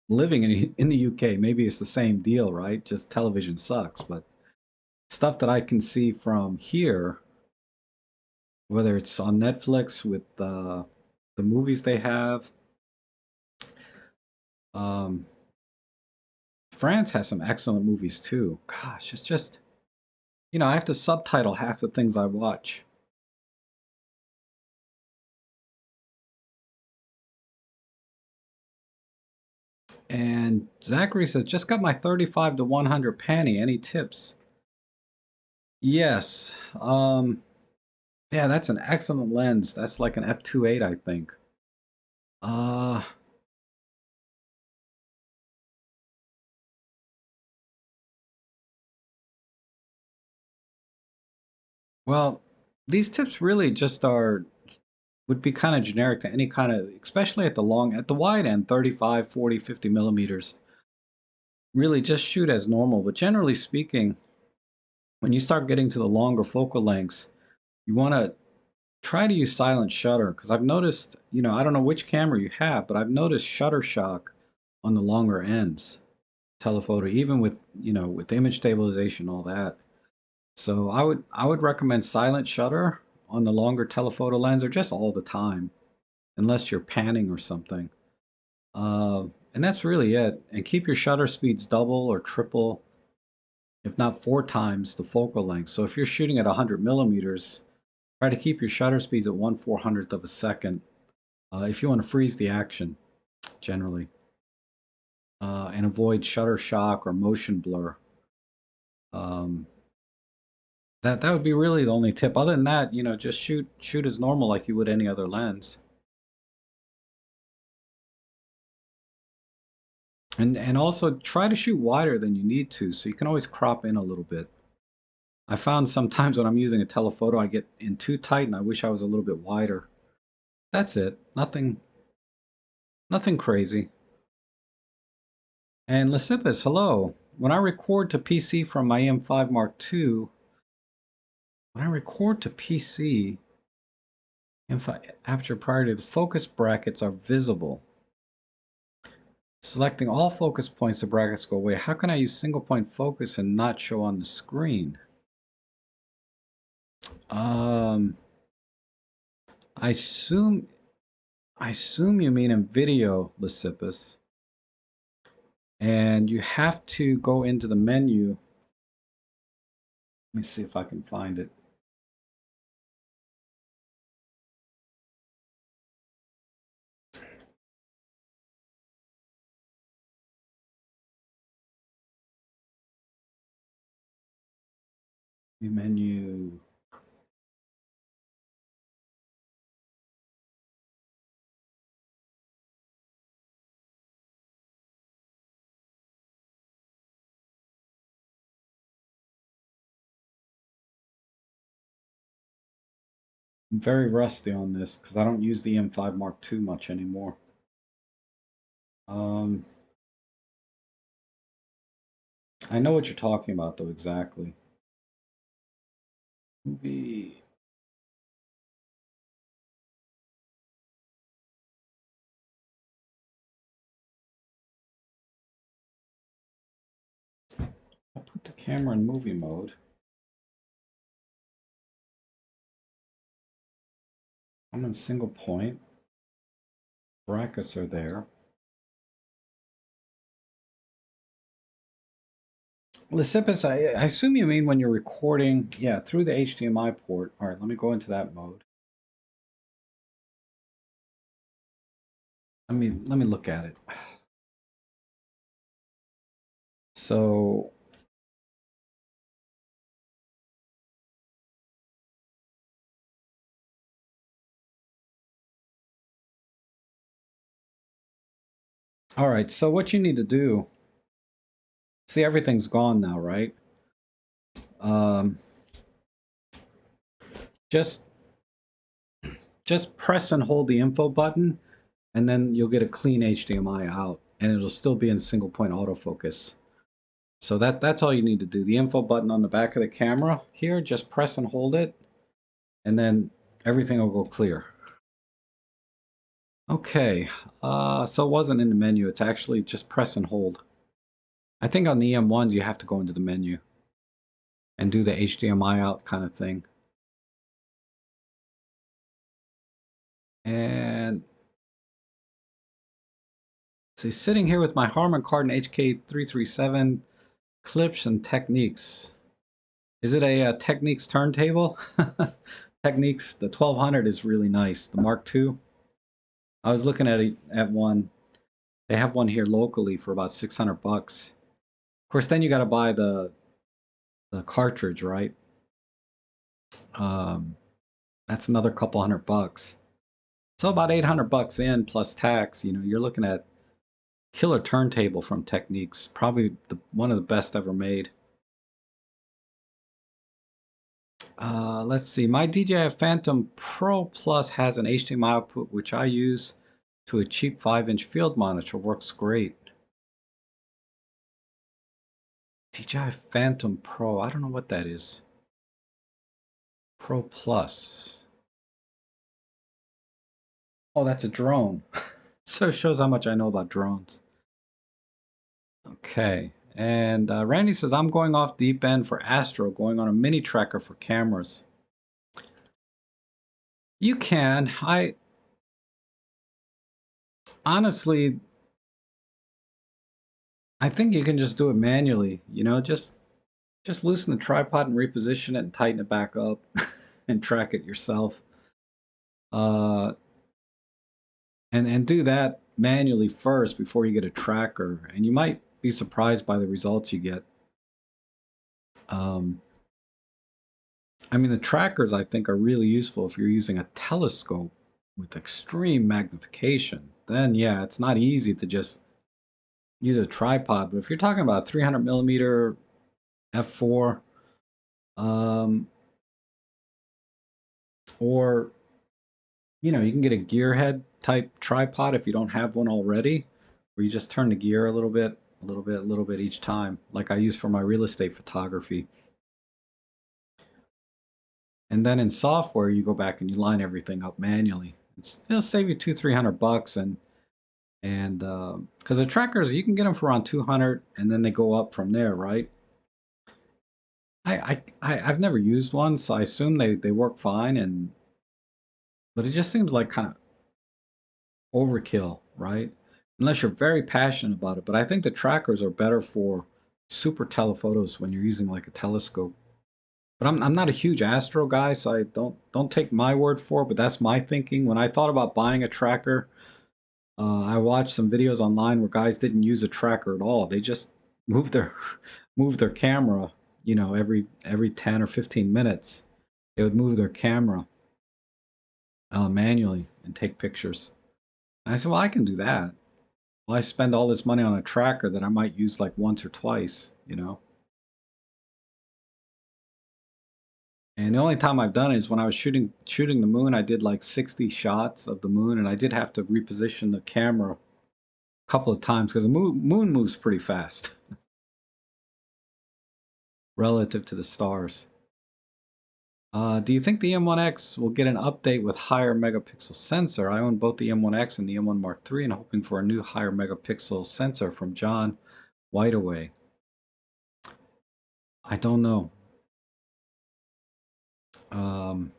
living in the UK. Maybe it's the same deal, right? Just television sucks, but stuff that I can see from here, whether it's on Netflix with the movies they have, Um, France has some excellent movies too. Gosh, it's just, I have to subtitle half the things I watch. And Zachary says, just got my 35 to 100 panny. Any tips? Yes. Yeah, that's an excellent lens. That's like an f2.8, I think. Uh, well, these tips really just would be kind of generic to any kind of, especially at the wide end, 35, 40, 50 millimeters. Really just shoot as normal. But generally speaking, when you start getting to the longer focal lengths, you want to try to use silent shutter because I've noticed, I don't know which camera you have, but I've noticed shutter shock on the longer ends, telephoto, even with, with image stabilization, all that. So I would recommend silent shutter on the longer telephoto lens or just all the time, unless you're panning or something. Uh, and that's really it. And keep your shutter speeds double or triple, if not four times the focal length. So if you're shooting at 100 millimeters, try to keep your shutter speeds at 1/400th of a second if you want to freeze the action, generally, and avoid shutter shock or motion blur. Um, that would be really the only tip. Other than that, just shoot as normal like you would any other lens. And also try to shoot wider than you need to, so you can always crop in a little bit. I found sometimes when I'm using a telephoto, I get in too tight and I wish I was a little bit wider. That's it. Nothing crazy. And Lysippus, hello. When I record to PC from my M5 Mark II, when I record to PC, aperture priority, the focus brackets are visible. Selecting all focus points, the brackets go away. How can I use single point focus and not show on the screen? Um, I assume you mean in video, Lysippus. And you have to go into the menu. Let me see if I can find it. Menu. I'm very rusty on this because I don't use the M5 Mark II much anymore. Um, I know what you're talking about though, exactly. Movie. I'll put the camera in movie mode. I'm in single point. Brackets are there. Lysippus, I assume you mean when you're recording, yeah, through the HDMI port. All right, let me go into that mode. Let me look at it. So all right, so what you need to do, see everything's gone now, right? Um, just just press and hold the info button, and then you'll get a clean HDMI out, and it'll still be in single point autofocus. So that's all you need to do. The info button on the back of the camera here, just press and hold it, and then everything will go clear. Okay, so it wasn't in the menu. It's actually just press and hold. I think on the EM1s you have to go into the menu and do the HDMI out kind of thing. And So sitting here with my Harman Kardon HK337 clips and techniques. Is it a Techniques turntable? Techniques, the 1200 is really nice. The Mark II. I was looking at one. They have one here locally for about 600 bucks. Of course, then you got to buy the cartridge, right? Um, that's another couple hundred bucks. So about 800 bucks in plus tax. You know, you're looking at killer turntable from Techniques. Probably one of the best ever made. Let's see. My DJI Phantom Pro Plus has an HDMI output, which I use to a cheap 5-inch field monitor. Works great. DJI Phantom Pro. I don't know what that is. Pro Plus. Oh, that's a drone. So it shows how much I know about drones. Okay. And Randy says, I'm going off deep end for Astro, going on a mini tracker for cameras. You can. I honestly, I think you can just do it manually. You know, just loosen the tripod and reposition it and tighten it back up and track it yourself. Uh, and do that manually first before you get a tracker, and you might be surprised by the results you get. Um, I mean, the trackers I think are really useful if you're using a telescope with extreme magnification. Then yeah, it's not easy to just use a tripod. But if you're talking about 300 millimeter f4, um, or you know, you can get a gearhead type tripod if you don't have one already, where you just turn the gear a little bit, a little bit, a little bit each time, like I use for my real estate photography. And then in software, you go back and you line everything up manually. It'll save you 200-300 bucks, and because the trackers you can get them for around 200, and then they go up from there, right? I've never used one, so I assume they work fine, and but it just seems like kind of overkill, right? Unless you're very passionate about it. But I think the trackers are better for super telephotos when you're using like a telescope. But I'm not a huge astro guy, so I don't take my word for it. But that's my thinking. When I thought about buying a tracker, I watched some videos online where guys didn't use a tracker at all. They just moved their moved their camera, you know, every 10 or 15 minutes. They would move their camera manually and take pictures. And I said, well, I can do that. Well, I spend all this money on a tracker that I might use like once or twice, you know. And the only time I've done it is when I was shooting the moon. I did like 60 shots of the moon, and I did have to reposition the camera a couple of times because the moon moves pretty fast relative to the stars. Do you think the M1X will get an update with higher megapixel sensor? I own both the M1X and the M1 Mark III and hoping for a new higher megapixel sensor from John Whiteaway. I don't know. Um,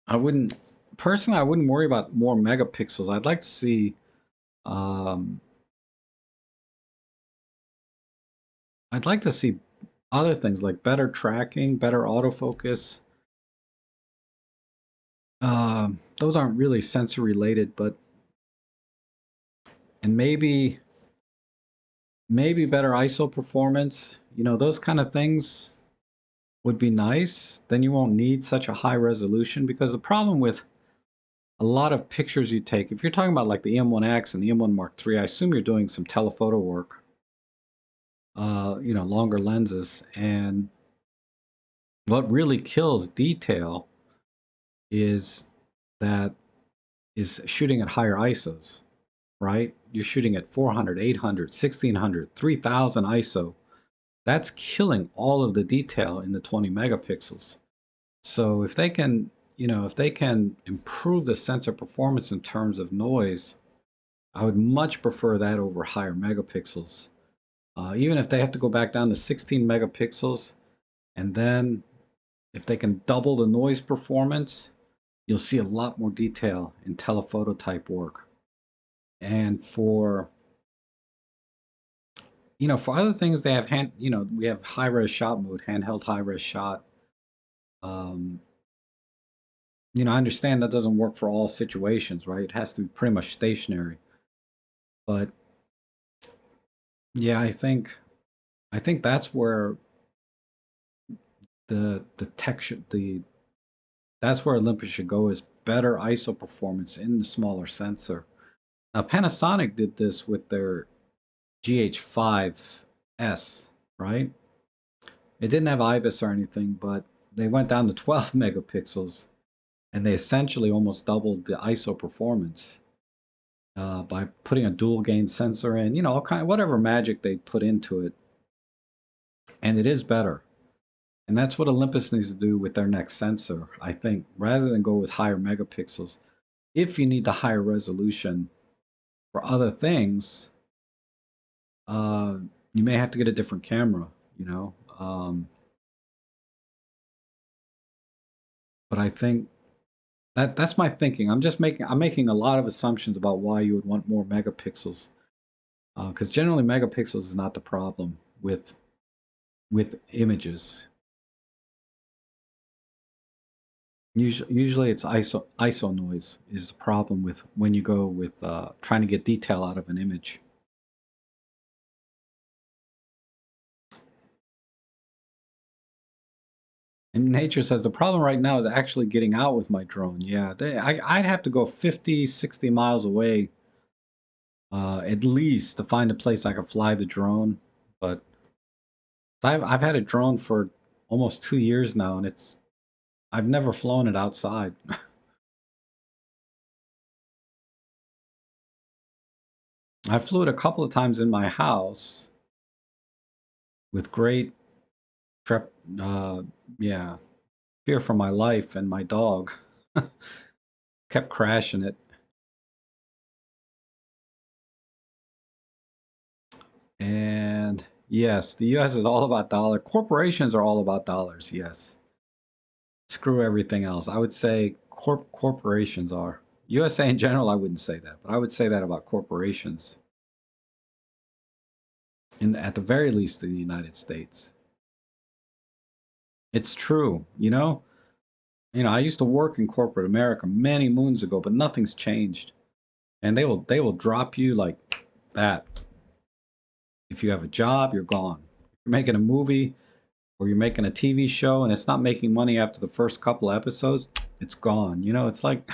I wouldn't personally. I wouldn't worry about more megapixels. I'd like to see. Um, I'd like to see other things like better tracking, better autofocus. Those aren't really sensor related, but and maybe better ISO performance. You know, those kind of things would be nice. Then you won't need such a high resolution because the problem with a lot of pictures you take, if you're talking about like the M1X and the M1 Mark III, I assume you're doing some telephoto work. You know, longer lenses. And what really kills detail is that is shooting at higher ISOs, right? You're shooting at 400, 800, 1600, 3000 ISO. That's killing all of the detail in the 20 megapixels. So if they can, you know, if they can improve the sensor performance in terms of noise, I would much prefer that over higher megapixels. Even if they have to go back down to 16 megapixels, and then if they can double the noise performance, you'll see a lot more detail in telephoto type work. And for, for other things, they have we have high res shot mode, handheld high res shot. Um, I understand that doesn't work for all situations, right? It has to be pretty much stationary. But yeah, I think that's where the tech should the that's where Olympus should go, is better ISO performance in the smaller sensor. Now Panasonic did this with their GH5S, right? It didn't have IBIS or anything, but they went down to 12 megapixels, and they essentially almost doubled the ISO performance by putting a dual gain sensor in, all kind, whatever magic they put into it, and it is better. And that's what Olympus needs to do with their next sensor, I think, rather than go with higher megapixels. If you need the higher resolution for other things, uh, you may have to get a different camera, you know. But I think that's my thinking. I'm making a lot of assumptions about why you would want more megapixels, because generally megapixels is not the problem with images. Usually it's ISO noise is the problem with when you go with trying to get detail out of an image. And nature says the problem right now is actually getting out with my drone. Yeah, I'd have to go 50, 60 miles away at least to find a place I could fly the drone. But I've had a drone for almost 2 years now, and I've never flown it outside. I flew it a couple of times in my house with great trep, yeah, fear for my life, and my dog kept crashing it. And yes, the US is all about dollar. Corporations are all about dollars, yes. Screw everything else. I would say corporations are. USA in general, I wouldn't say that, but I would say that about corporations, at the very least in the United States. It's true, you know? I used to work in corporate America many moons ago, but nothing's changed. And they will drop you like that. If you have a job, you're gone. If you're making a movie or you're making a TV show and it's not making money after the first couple of episodes, it's gone. It's like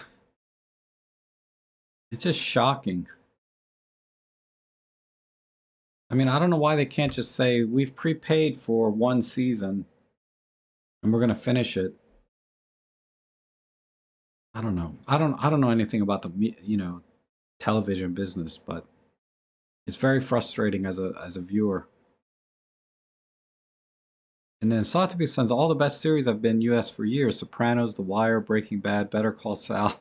it's just shocking. I mean, I don't know why they can't just say we've prepaid for one season and we're gonna finish it. I don't know. I don't know anything about the television business, but it's very frustrating as a viewer. And then Sotheby sends all the best series have been US for years: Sopranos, The Wire, Breaking Bad, Better Call Saul.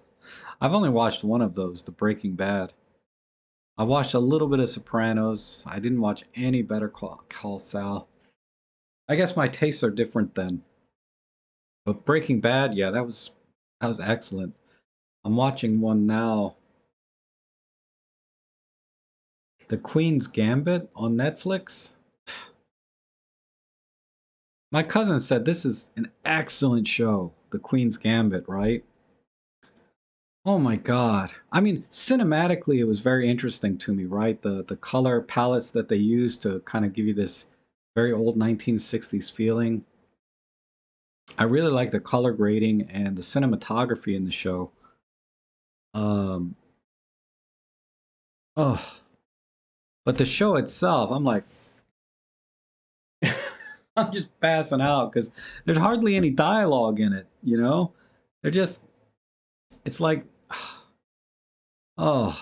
I've only watched one of those, the Breaking Bad. I watched a little bit of Sopranos. I didn't watch any Better Call Saul. I guess my tastes are different then. But Breaking Bad, yeah, that was excellent. I'm watching one now, The Queen's Gambit on Netflix. My cousin said this is an excellent show, The Queen's Gambit, right? Oh my God. I mean, cinematically, it was very interesting to me, right? The color palettes that they used to kind of give you this very old 1960s feeling. I really like the color grading and the cinematography in the show. Um, oh, but the show itself, I'm like, I'm just passing out because there's hardly any dialogue in it, you know? They're just, it's like, oh,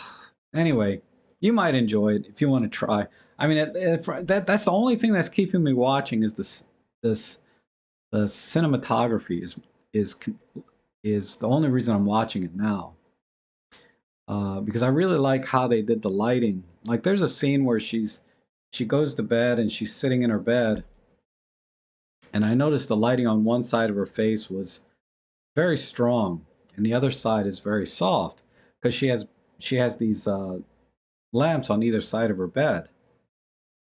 anyway, you might enjoy it if you want to try. I mean, that's the only thing that's keeping me watching is this the cinematography is is the only reason I'm watching it now. Because I really like how they did the lighting. Like, there's a scene where she goes to bed and she's sitting in her bed, and I noticed the lighting on one side of her face was very strong, and the other side is very soft because she has these lamps on either side of her bed.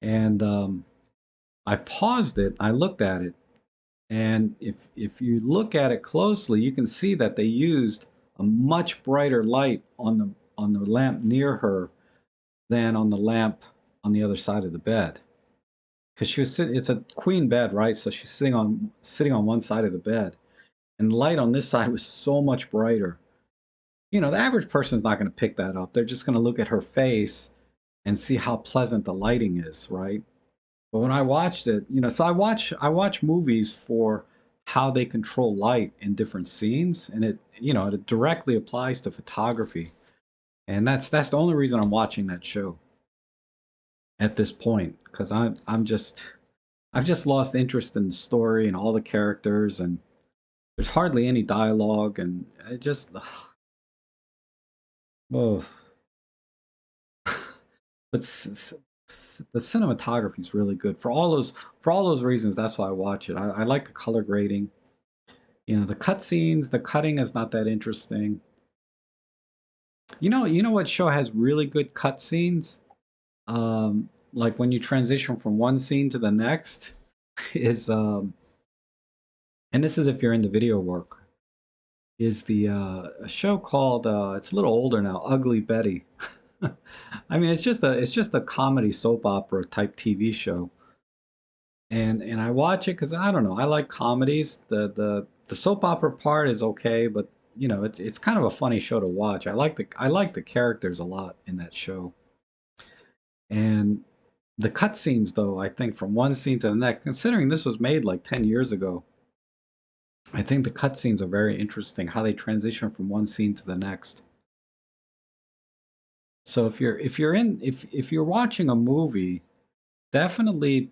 And I paused it. I looked at it, and if you look at it closely, you can see that they used a much brighter light on the lamp near her than on the lamp on the other side of the bed. Because she was sitting, it's a queen bed, right? So she's sitting on one side of the bed, and the light on this side was so much brighter. You know, the average person's not going to pick that up. They're just going to look at her face and see how pleasant the lighting is, right? But when I watched it, you know, so I watch movies for how they control light in different scenes, and it directly applies to photography, and that's the only reason I'm watching that show at this point, because I've just lost interest in the story and all the characters, and there's hardly any dialogue, and it just oh, but the cinematography is really good for all those reasons. That's why I watch it. I like the color grading. You know, the cutscenes, the cutting is not that interesting. You know what show has really good cutscenes? Like when you transition from one scene to the next, is and this is if you're into video work, is the a show called it's a little older now, Ugly Betty. I mean, it's just a comedy soap opera type TV show, and I watch it because I don't know, I like comedies. The soap opera part is okay, but you know, it's kind of a funny show to watch. I like the characters a lot in that show, and the cutscenes though, I think from one scene to the next, considering this was made like 10 years ago, I think the cutscenes are very interesting. How they transition from one scene to the next. So if you're watching a movie, definitely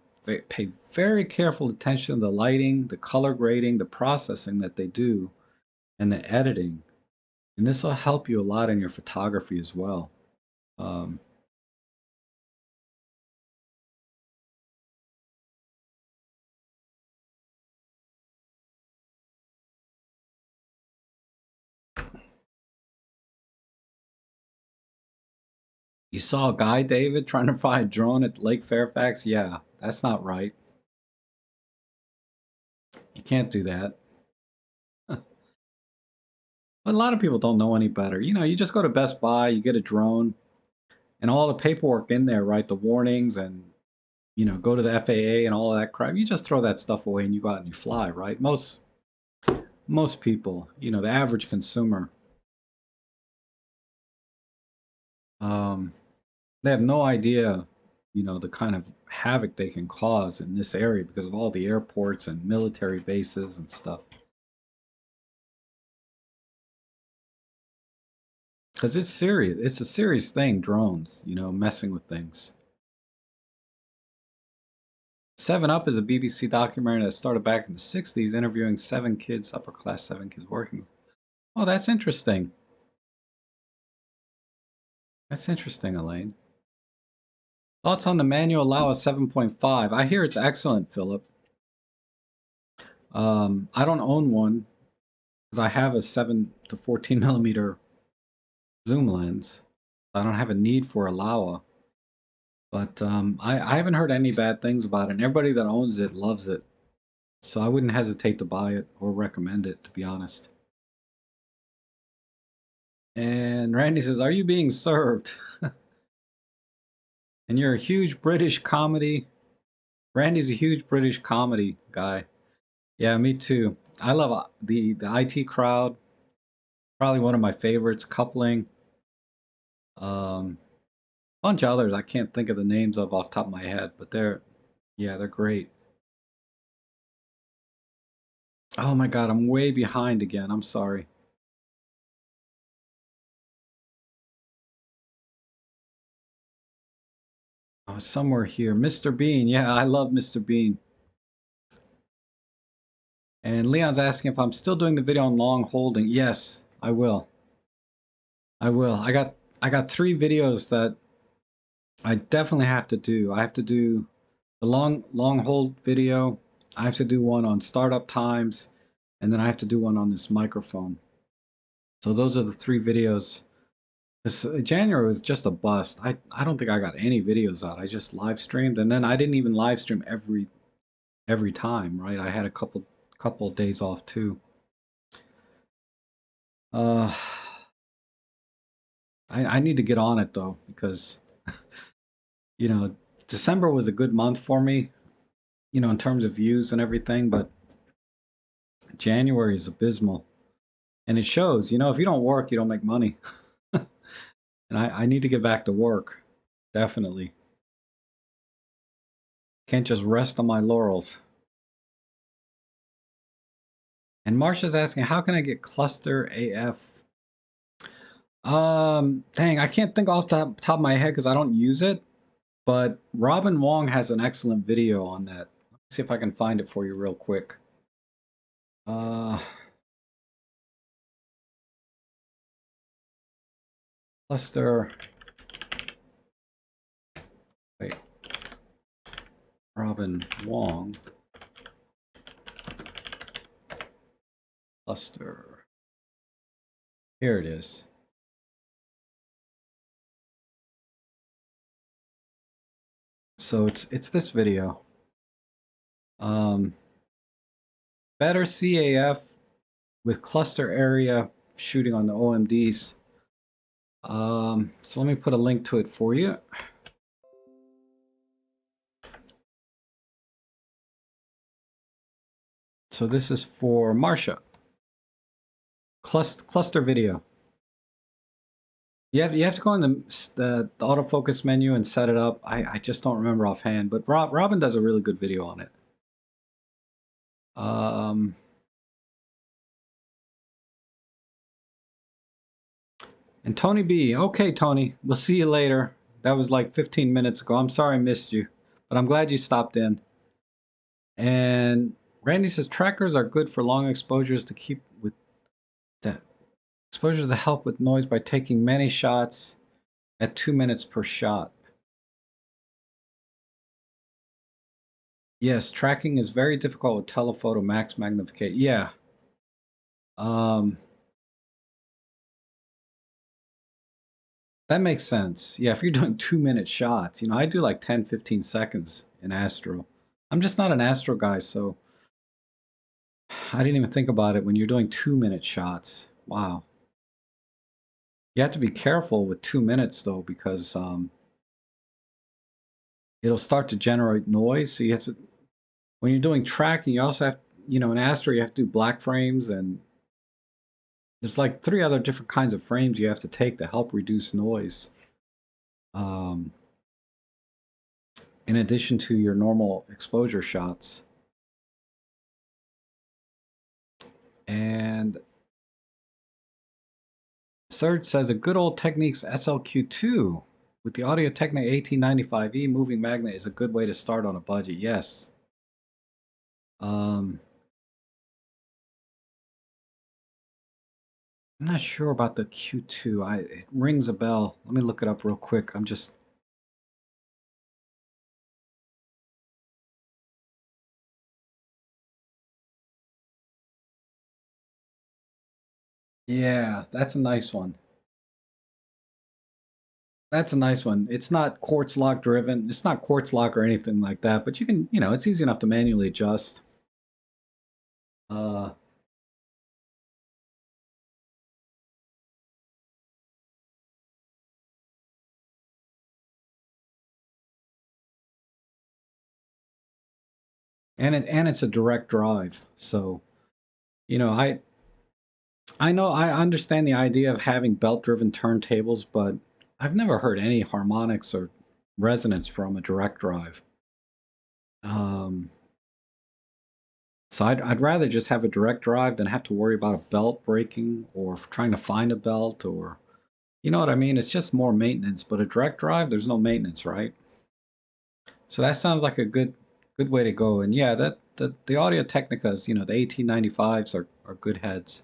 pay very careful attention to the lighting, the color grading, the processing that they do, and the editing. And this will help you a lot in your photography as well. Um, you saw a guy, David, trying to fly a drone at Lake Fairfax? Yeah, that's not right. You can't do that. But a lot of people don't know any better. You know, you just go to Best Buy, you get a drone, and all the paperwork in there, right? The warnings and go to the FAA and all of that crap. You just throw that stuff away and you go out and you fly, right? Most people, the average consumer, um, they have no idea, the kind of havoc they can cause in this area because of all the airports and military bases and stuff. Because it's serious. It's a serious thing, drones, messing with things. Seven Up is a BBC documentary that started back in the 60s, interviewing seven kids, upper class seven kids working. Oh, that's interesting. That's interesting, Elaine. Thoughts on the manual Laowa 7.5? I hear it's excellent, Philip. I don't own one because I have a 7 to 14 millimeter zoom lens. I don't have a need for a Laowa, but I haven't heard any bad things about it. And everybody that owns it loves it, so I wouldn't hesitate to buy it or recommend it, to be honest. And Randy says, "Are you being served?" And you're a huge British comedy. Randy's a huge British comedy guy. Yeah, me too. I love the IT crowd. Probably one of my favorites. Coupling. Um, bunch of others I can't think of the names of off the top of my head, but they're great. Oh my God, I'm way behind again. I'm sorry. Oh, somewhere here. Mr. Bean. Yeah, I love Mr. Bean. And Leon's asking if I'm still doing the video on long holding. Yes, I will. I will. I got three videos that I definitely have to do. I have to do the long hold video. I have to do one on startup times, and then I have to do one on this microphone. So those are the three videos. This January was just a bust. I don't think I got any videos out. I just live streamed, and then I didn't even live stream every time, right? I had a couple of days off too. Uh, I need to get on it though because you know December was a good month for me, in terms of views and everything, but January is abysmal, and it shows. If you don't work, you don't make money, and I need to get back to work, definitely. Can't just rest on my laurels. And Marsha's asking, how can I get cluster AF? Dang, I can't think off the top of my head because I don't use it. But Robin Wong has an excellent video on that. Let's see if I can find it for you real quick. Cluster. Wait. Robin Wong. Cluster. Here it is. So it's this video. Better CAF with cluster area shooting on the OMDs. So let me put a link to it for you. So this is for Marsha. Cluster video. You have to go in the autofocus menu and set it up. I just don't remember offhand, but Robin does a really good video on it. And Tony B. Okay, Tony, we'll see you later. That was like 15 minutes ago. I'm sorry I missed you, but I'm glad you stopped in. And Randy says trackers are good for long exposures to keep with the exposure to help with noise by taking many shots at 2 minutes per shot. Yes, tracking is very difficult with telephoto max magnification. Yeah. That makes sense. Yeah, if you're doing 2 minute shots, I do like 10, 15 seconds in Astro. I'm just not an Astro guy, so I didn't even think about it when you're doing 2 minute shots. Wow. You have to be careful with 2 minutes though, because it'll start to generate noise. So you have to, when you're doing tracking, you also have, in Astro, you have to do black frames, and there's like 3 other different kinds of frames you have to take to help reduce noise. In addition to your normal exposure shots. And Serge says a good old Technics SLQ2 with the Audio Technica 1895E moving magnet is a good way to start on a budget. Yes. I'm not sure about the Q2. It rings a bell. Let me look it up real quick. I'm just. Yeah, that's a nice one. That's a nice one. It's not quartz lock driven. It's not quartz lock or anything like that, but you can, it's easy enough to manually adjust. Uh, and it's a direct drive. So, I know I understand the idea of having belt-driven turntables, but I've never heard any harmonics or resonance from a direct drive. So I'd rather just have a direct drive than have to worry about a belt breaking or trying to find a belt, or you know what I mean? It's just more maintenance, but a direct drive, there's no maintenance, right? So that sounds like a good way to go. And yeah, that the Audio Technicas, the 1895s are good heads.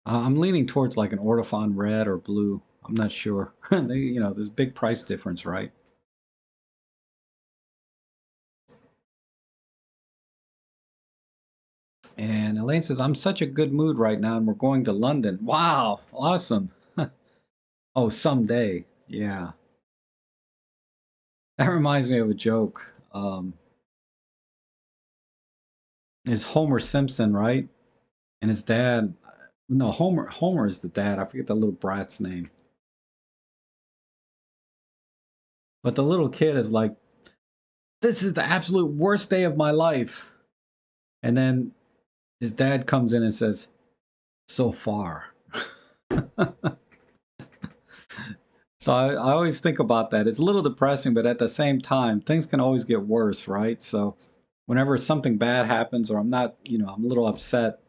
I'm leaning towards like an Ortofon red or blue. I'm not sure. There's a big price difference, right? And Elaine says, I'm such a good mood right now, and we're going to London. Wow, awesome. Oh, someday. Yeah. That reminds me of a joke. Is Homer Simpson, right? And his dad, no, Homer is the dad. I forget the little brat's name. But the little kid is like, this is the absolute worst day of my life. And then his dad comes in and says, so far. So I always think about that. It's a little depressing, but at the same time, things can always get worse, right? So whenever something bad happens or I'm not, I'm a little upset,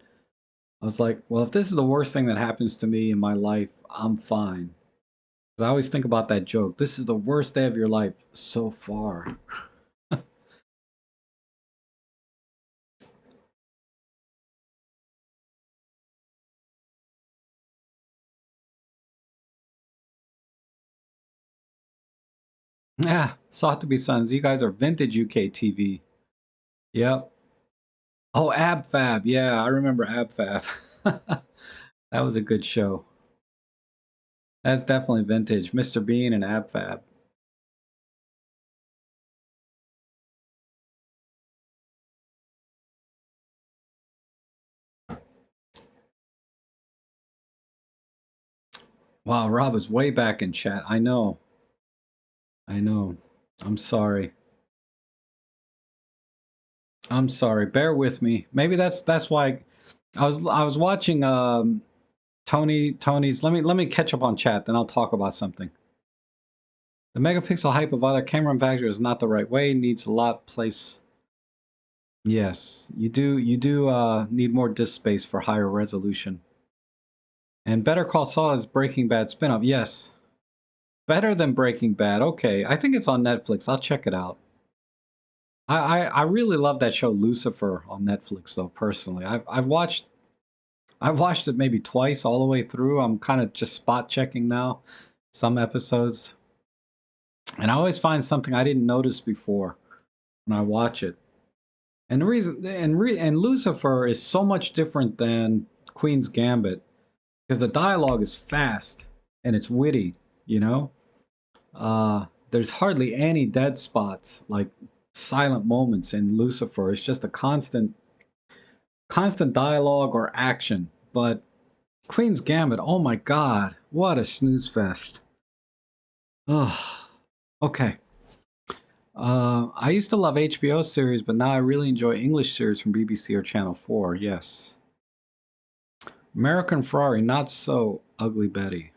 I was like, well, if this is the worst thing that happens to me in my life, I'm fine. 'Cause I always think about that joke. This is the worst day of your life so far. Yeah, Sotheby Sons. You guys are vintage UK TV. Yep. Oh, Ab Fab. Yeah, I remember Ab Fab. That was a good show. That's definitely vintage. Mr. Bean and Ab Fab. Wow, Rob is way back in chat. I know. I know. I'm sorry. I'm sorry. Bear with me. Maybe that's why I was watching Tony's. Let me catch up on chat, then I'll talk about something. The megapixel hype of other camera manufacturers is not the right way. Needs a lot place. Yes, you do need more disk space for higher resolution. And Better Call Saul is Breaking Bad spinoff. Yes. Better than Breaking Bad. Okay. I think it's on Netflix. I'll check it out. I really love that show Lucifer on Netflix though, personally. I've watched it maybe twice all the way through. I'm kind of just spot checking now some episodes. And I always find something I didn't notice before when I watch it. And the reason and Lucifer is so much different than Queen's Gambit because the dialogue is fast and it's witty, you know? There's hardly any dead spots, like silent moments in Lucifer. It's just a constant dialogue or action. But Queen's Gambit, oh my god, what a snooze fest. Ugh. Okay. I used to love HBO series, but now I really enjoy English series from BBC or Channel 4. Yes. American Ferrari, not so ugly Betty.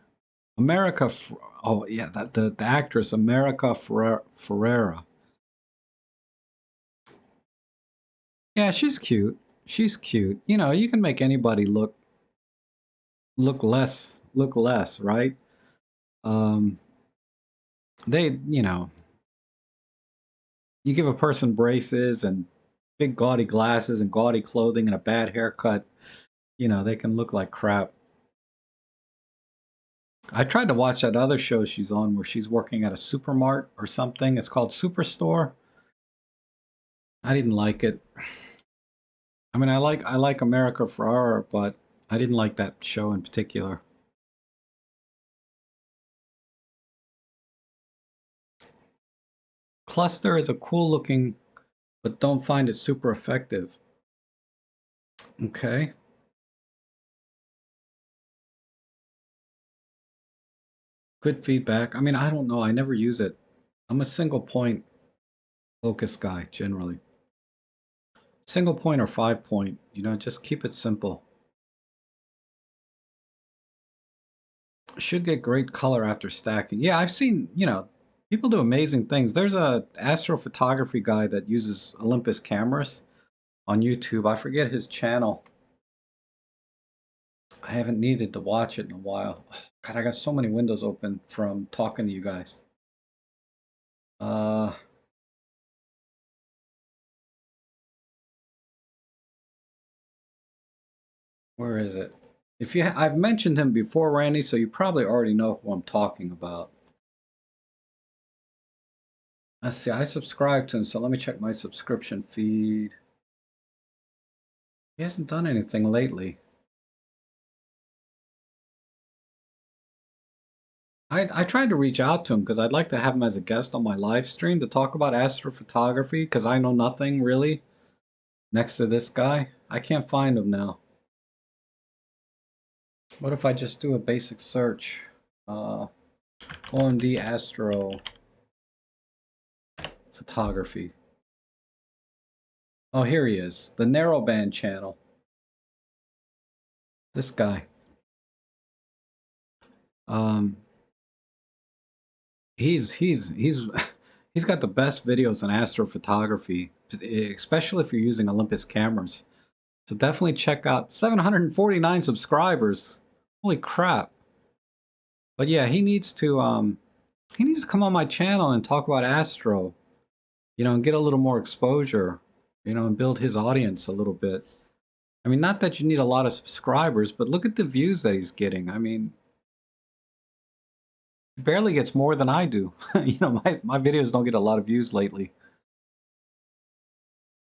America, oh yeah, the actress America Ferrera. Yeah, she's cute. She's cute. You know, you can make anybody look less, right? Um, they, you give a person braces and big gaudy glasses and gaudy clothing and a bad haircut, they can look like crap. I tried to watch that other show she's on where she's working at a supermart or something. It's called Superstore. I didn't like it. I mean, I like America Ferrera, but I didn't like that show in particular. Cluster is a cool looking, but don't find it super effective. Okay. Good feedback. I mean, I don't know. I never use it. I'm a single point focus guy generally. Single point or 5 point, just keep it simple. Should get great color after stacking. Yeah, I've seen, people do amazing things. There's a astrophotography guy that uses Olympus cameras on YouTube. I forget his channel. I haven't needed to watch it in a while. God, I got so many windows open from talking to you guys. Uh, where is it? I've mentioned him before, Randy, so you probably already know who I'm talking about. Let's see, I subscribe to him, so let me check my subscription feed. He hasn't done anything lately. I tried to reach out to him because I'd like to have him as a guest on my live stream to talk about astrophotography because I know nothing really next to this guy. I can't find him now. What if I just do a basic search? Uh, OMD Astro Photography. Oh, here he is. The narrowband channel. This guy. Um, he's he's got the best videos on astrophotography, especially if you're using Olympus cameras. So definitely check out 749 subscribers. Holy crap. But yeah, he needs to come on my channel and talk about astro, and get a little more exposure, and build his audience a little bit. I mean, not that you need a lot of subscribers, but look at the views that he's getting. I mean, he barely gets more than I do. My videos don't get a lot of views lately,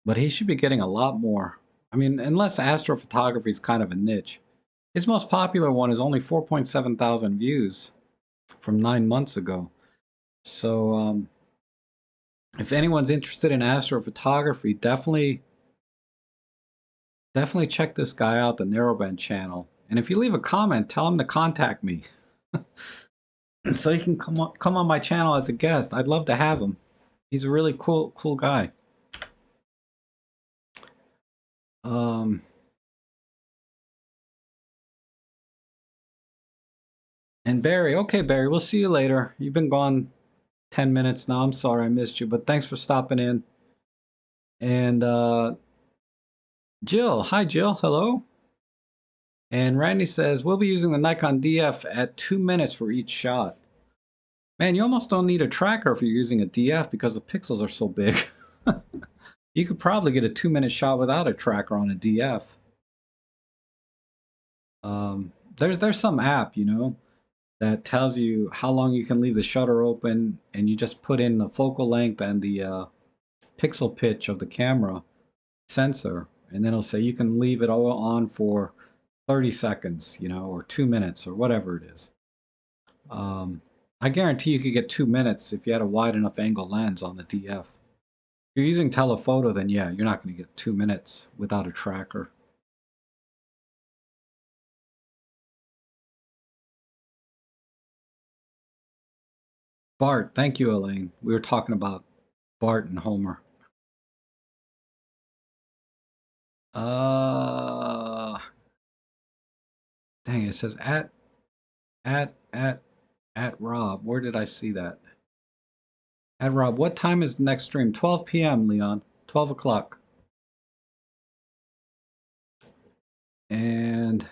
but he should be getting a lot more. I mean, unless astrophotography is kind of a niche. His most popular one is only 4.7 thousand views from 9 months ago. So, if anyone's interested in astrophotography, definitely check this guy out, the Narrowband channel. And if you leave a comment, tell him to contact me so he can come on my channel as a guest. I'd love to have him. He's a really cool guy. Um, and Barry, okay, Barry, we'll see you later. You've been gone 10 minutes now. I'm sorry I missed you, but thanks for stopping in. And Jill, hi Jill, hello. And Randy says, we'll be using the Nikon DF at 2 minutes for each shot. Man, you almost don't need a tracker if you're using a DF because the pixels are so big. You could probably get a 2-minute shot without a tracker on a DF. There's some app, that tells you how long you can leave the shutter open, and you just put in the focal length and the pixel pitch of the camera sensor, and then it'll say you can leave it all on for 30 seconds, or 2 minutes or whatever it is. I guarantee you could get 2 minutes if you had a wide enough angle lens on the DF. If you're using telephoto, then yeah, you're not going to get 2 minutes without a tracker. Bart, thank you, Elaine. We were talking about Bart and Homer. Uh, Dang, it says at, at, at Rob. Where did I see that? At Rob, what time is the next stream? 12 p.m., Leon. 12 o'clock. And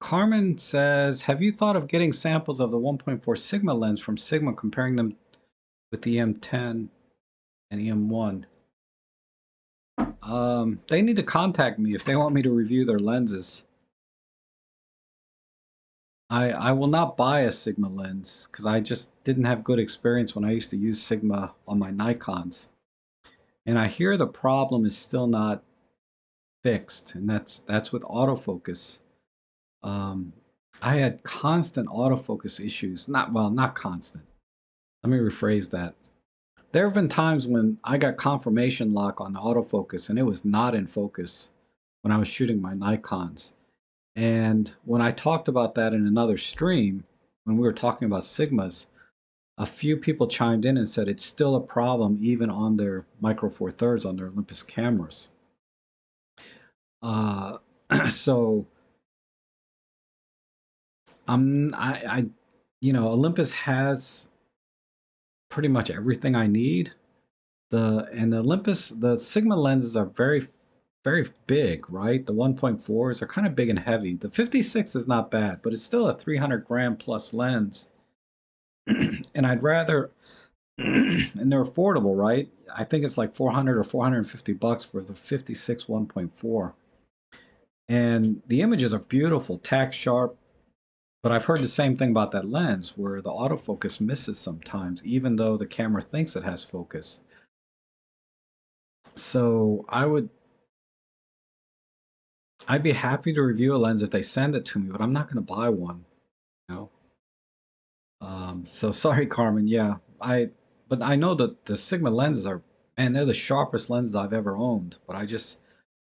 Carmen says, have you thought of getting samples of the 1.4 Sigma lens from Sigma, comparing them with the EM10 and EM1? They need to contact me if they want me to review their lenses. I will not buy a Sigma lens because I just didn't have good experience when I used to use Sigma on my Nikons. And I hear the problem is still not fixed, and that's with autofocus. Um, I had constant autofocus issues. Not constant. Let me rephrase that. There have been times when I got confirmation lock on the autofocus and it was not in focus when I was shooting my Nikons. And when I talked about that in another stream, when we were talking about Sigmas, a few people chimed in and said it's still a problem even on their Micro Four Thirds on their Olympus cameras. Uh, so Olympus has pretty much everything I need. The Sigma lenses are very, very big, right? The 1.4s are kind of big and heavy. The 56 is not bad, but it's still a 300 gram plus lens. And I'd rather, and they're affordable, right? I think it's like 400 or 450 bucks for the 56 1.4. And the images are beautiful, tack sharp, but I've heard the same thing about that lens where the autofocus misses sometimes, even though the camera thinks it has focus. So I'd be happy to review a lens if they send it to me, but I'm not going to buy one. You know. So sorry, Carmen. Yeah, but I know that the Sigma lenses are, man, they're the sharpest lenses I've ever owned. But I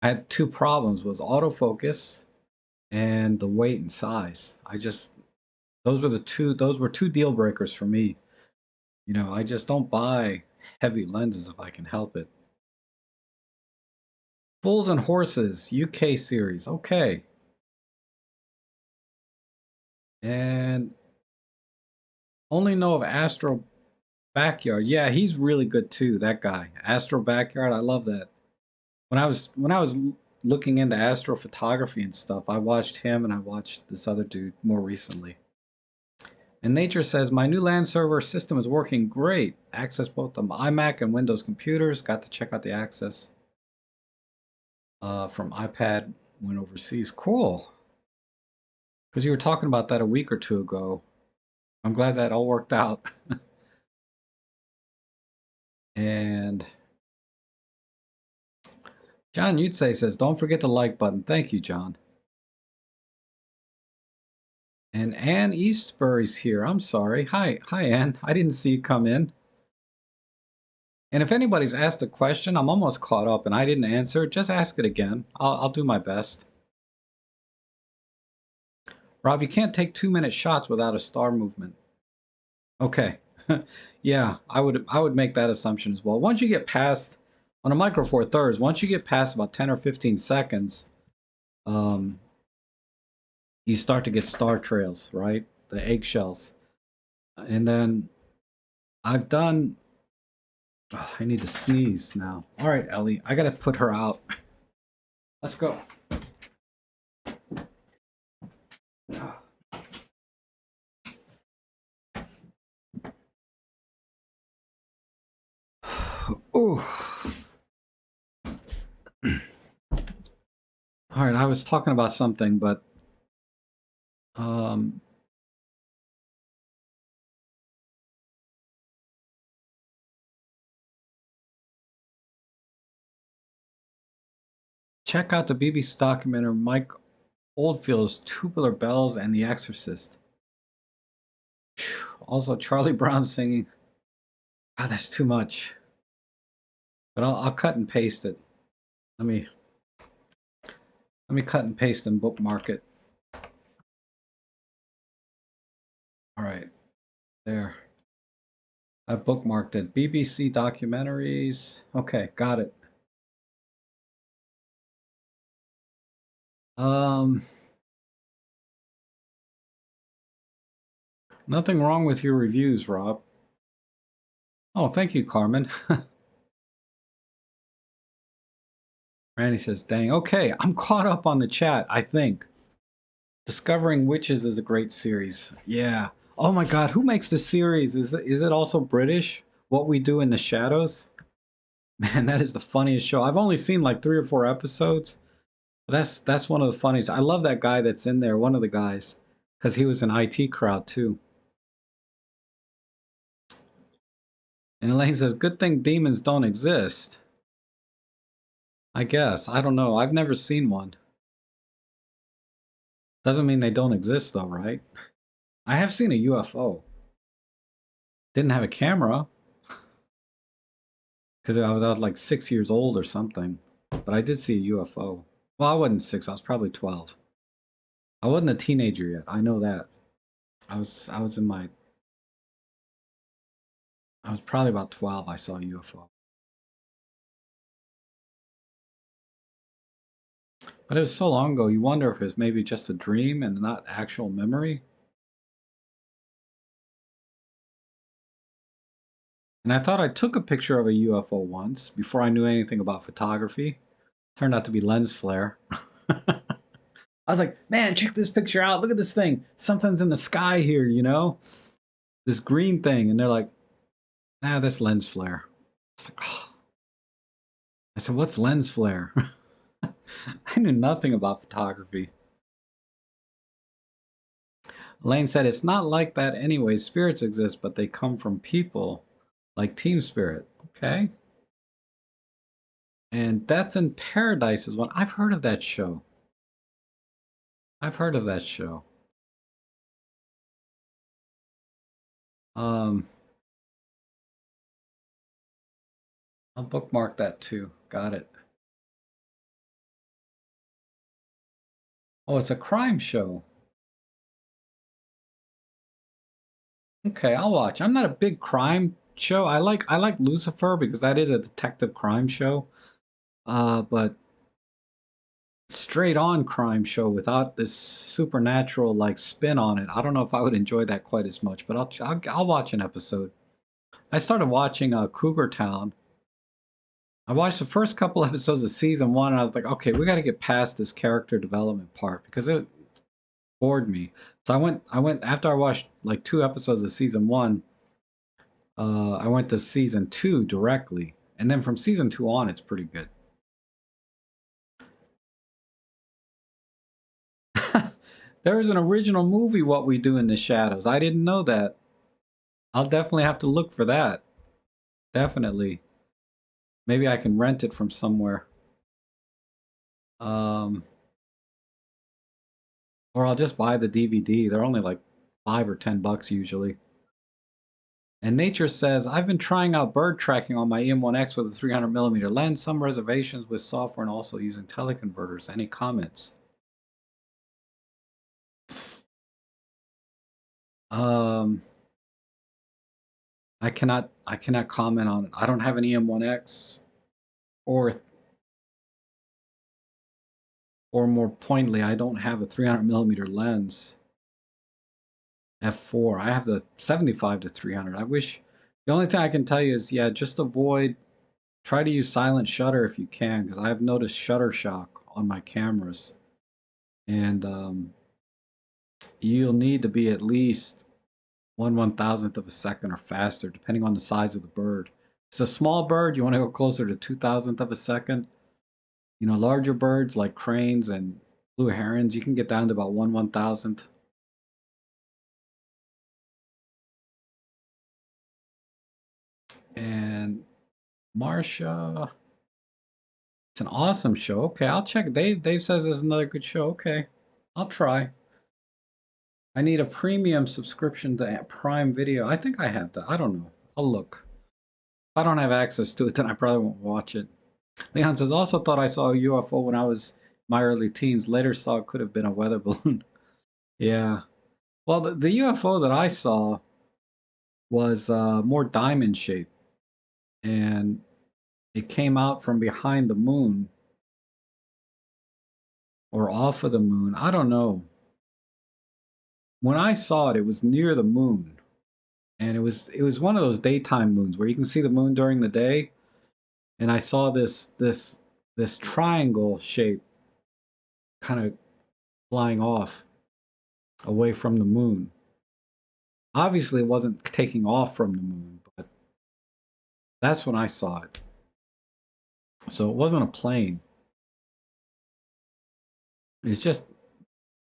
had two problems: was autofocus and the weight and size. Those were two deal breakers for me. I just don't buy heavy lenses if I can help it. Fools and Horses UK series. Okay. And only know of Astro Backyard. Yeah, he's really good too, that guy. Astro Backyard, I love that. When I was looking into astrophotography and stuff, I watched him and I watched this other dude more recently. And Nature says my new land server system is working great. Access both the iMac and Windows computers. Got to check out the access from iPad when overseas. Cool. Because you were talking about that a week or two ago. I'm glad that all worked out. And John Yutze says, don't forget the like button. Thank you, John. And Ann Eastbury's here. I'm sorry. Hi, Ann. I didn't see you come in. And if anybody's asked a question, I'm almost caught up and I didn't answer, just ask it again. I'll do my best. Rob, you can't take 2-minute shots without a star movement. Okay. Yeah, I would make that assumption as well. Once you get past on a Micro Four Thirds, once you get past about 10 or 15 seconds, um, you start to get star trails, right? The eggshells. And then I've done. Oh, I need to sneeze now. All right, Ellie, I gotta put her out. Let's go. Ooh. All right, I was talking about something, but um, check out the BBC documentary Mike Oldfield's Tubular Bells and The Exorcist. Also, Charlie Brown singing. God, that's too much. But I'll cut and paste it. Let me cut and paste and bookmark it. All right, there. I bookmarked it. BBC documentaries. Okay, got it. Um, Nothing wrong with your reviews, Rob. Oh, thank you, Carmen. Randy says, dang. Okay, I'm caught up on the chat, I think. Discovering Witches is a great series. Yeah. Oh my God, who makes the series? Is it also British? What We Do in the Shadows? Man, that is the funniest show. I've only seen like 3 or 4 episodes. But that's one of the funniest. I love that guy that's in there, one of the guys, because he was an IT crowd too. And Elaine says, good thing demons don't exist. I guess. I don't know. I've never seen one. Doesn't mean they don't exist though, right? I have seen a UFO. Didn't have a camera because I was like 6 years old or something. But I did see a UFO. Well, I wasn't 6. I was probably 12. I wasn't a teenager yet. I know that. I was in my. I was probably about 12. I saw a UFO. But it was so long ago. You wonder if it was maybe just a dream and not actual memory. And I thought I took a picture of a UFO once before I knew anything about photography. Turned out to be lens flare. I was like, man, check this picture out. Look at this thing. Something's in the sky here, you know? This green thing. And they're like, nah, that's lens flare. It's like, oh. I said, what's lens flare? I knew nothing about photography. Lane said, it's not like that anyway. Spirits exist, but they come from people, like team spirit. Okay. And Death in Paradise is one. I've heard of that show. I've heard of that show. Um, I'll bookmark that too. Got it. Oh, it's a crime show. Okay, I'll watch. I'm not a big crime show. I like Lucifer because that is a detective crime show. But straight on crime show without this supernatural like spin on it. I don't know if I would enjoy that quite as much, but I'll watch an episode. I started watching Cougar Town. I watched the first couple episodes of season one, and I was like, okay, we got to get past this character development part because it bored me. So I went after I watched like two episodes of season one. I went to season two directly, and then from season two on, it's pretty good. There is an original movie, What We Do in the Shadows. I didn't know that. I'll definitely have to look for that. Definitely. Maybe I can rent it from somewhere. Um, or I'll just buy the DVD. They're only like $5 or $10 usually. And Nature says, I've been trying out bird tracking on my EM1X with a 300mm lens. Some reservations with software and also using teleconverters. Any comments? Um, I cannot comment on it. I don't have an EM1X or more pointedly, I don't have a 300mm lens. F4. I have the 75 to 300. I wish the only thing I can tell you is yeah, just try to use silent shutter if you can because I have noticed shutter shock on my cameras and you'll need to be at least 1/1000th of a second or faster depending on the size of the bird. If it's a small bird, you want to go closer to 2,000th of a second. You know, larger birds like cranes and blue herons, you can get down to about 1/1000th. And Marsha, it's an awesome show. Okay, I'll check. Dave says it's another good show. Okay, I'll try. I need a premium subscription to Prime Video. I think I have that. I don't know. I'll look. If I don't have access to it, then I probably won't watch it. Leon says, also thought I saw a UFO when I was my early teens. Later saw it could have been a weather balloon. Yeah. Well, the UFO that I saw was more diamond shaped, and it came out from behind the moon or off of the moon. I don't know. When I saw it, it was near the moon, and it was one of those daytime moons where you can see the moon during the day. And I saw this triangle shape kind of flying off away from the moon. Obviously, it wasn't taking off from the moon, but that's when I saw it. So it wasn't a plane. It's just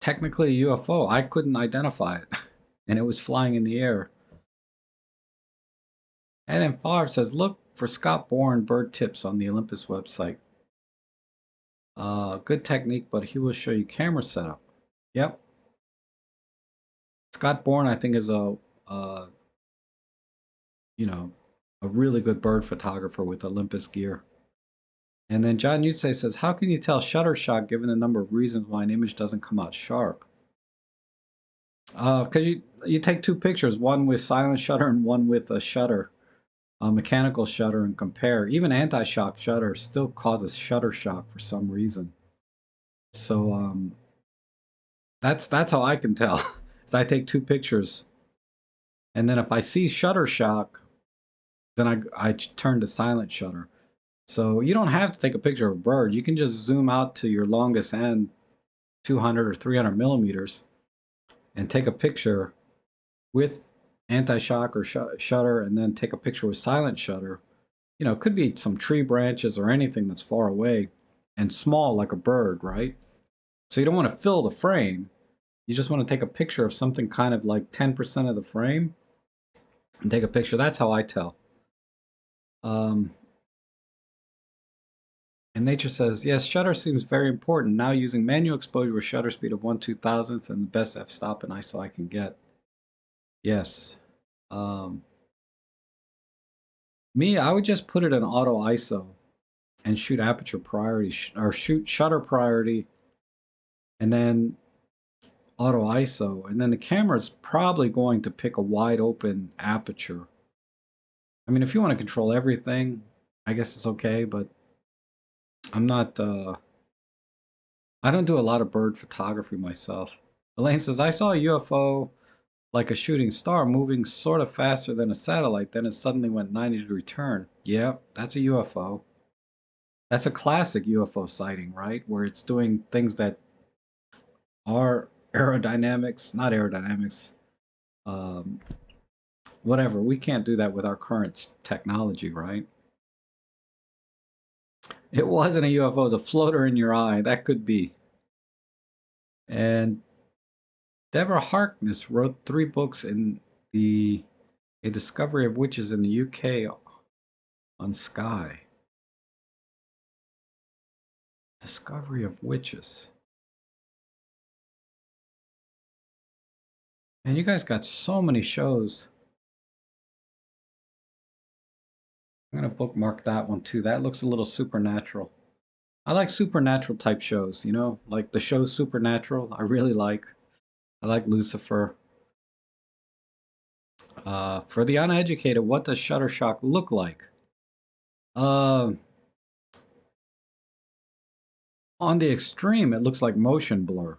technically a UFO. I couldn't identify it, and it was flying in the air. And then Favre says, look for Scott Bourne bird tips on the Olympus website. Good technique, but he will show you camera setup. Yep. Scott Bourne, I think, is uh, you know, a really good bird photographer with Olympus gear. And then John Yutse says, how can you tell shutter shock given the number of reasons why an image doesn't come out sharp? Because you take two pictures, one with silent shutter and one with a shutter, a mechanical shutter, and compare. Even anti-shock shutter still causes shutter shock for some reason. So that's how I can tell. Is I take two pictures, and then if I see shutter shock, then I turn to silent shutter. So you don't have to take a picture of a bird. You can just zoom out to your longest end, 200 or 300 millimeters, and take a picture with anti-shock or shutter, and then take a picture with silent shutter. You know, it could be some tree branches or anything that's far away and small like a bird, right? So you don't want to fill the frame. You just want to take a picture of something kind of like 10% of the frame and take a picture. That's how I tell. Um, And Nature says, yes, shutter seems very important. Now using manual exposure with shutter speed of 1/2000th and the best f-stop and ISO I can get. Yes. Um, Me, I would just put it in auto ISO and shoot aperture priority or shoot shutter priority and then auto ISO. And then the camera is probably going to pick a wide open aperture. I mean, if you want to control everything, I guess it's okay, but I'm not, I don't do a lot of bird photography myself. Elaine says, I saw a UFO like a shooting star moving sort of faster than a satellite, then it suddenly went 90-degree turn. Yeah, that's a UFO. That's a classic UFO sighting, right? Where it's doing things that are aerodynamics, not aerodynamics, um, whatever. We can't do that with our current technology, right? It wasn't a UFO, it was a floater in your eye. That could be. And Deborah Harkness wrote 3 books in the A Discovery of Witches in the UK on Sky. Discovery of Witches. And you guys got so many shows. I'm going to bookmark that one too. That looks a little supernatural. I like supernatural type shows, you know, like the show Supernatural. I really like. I like Lucifer. For the uneducated, what does Shutterstock look like? Uh, on the extreme, it looks like motion blur,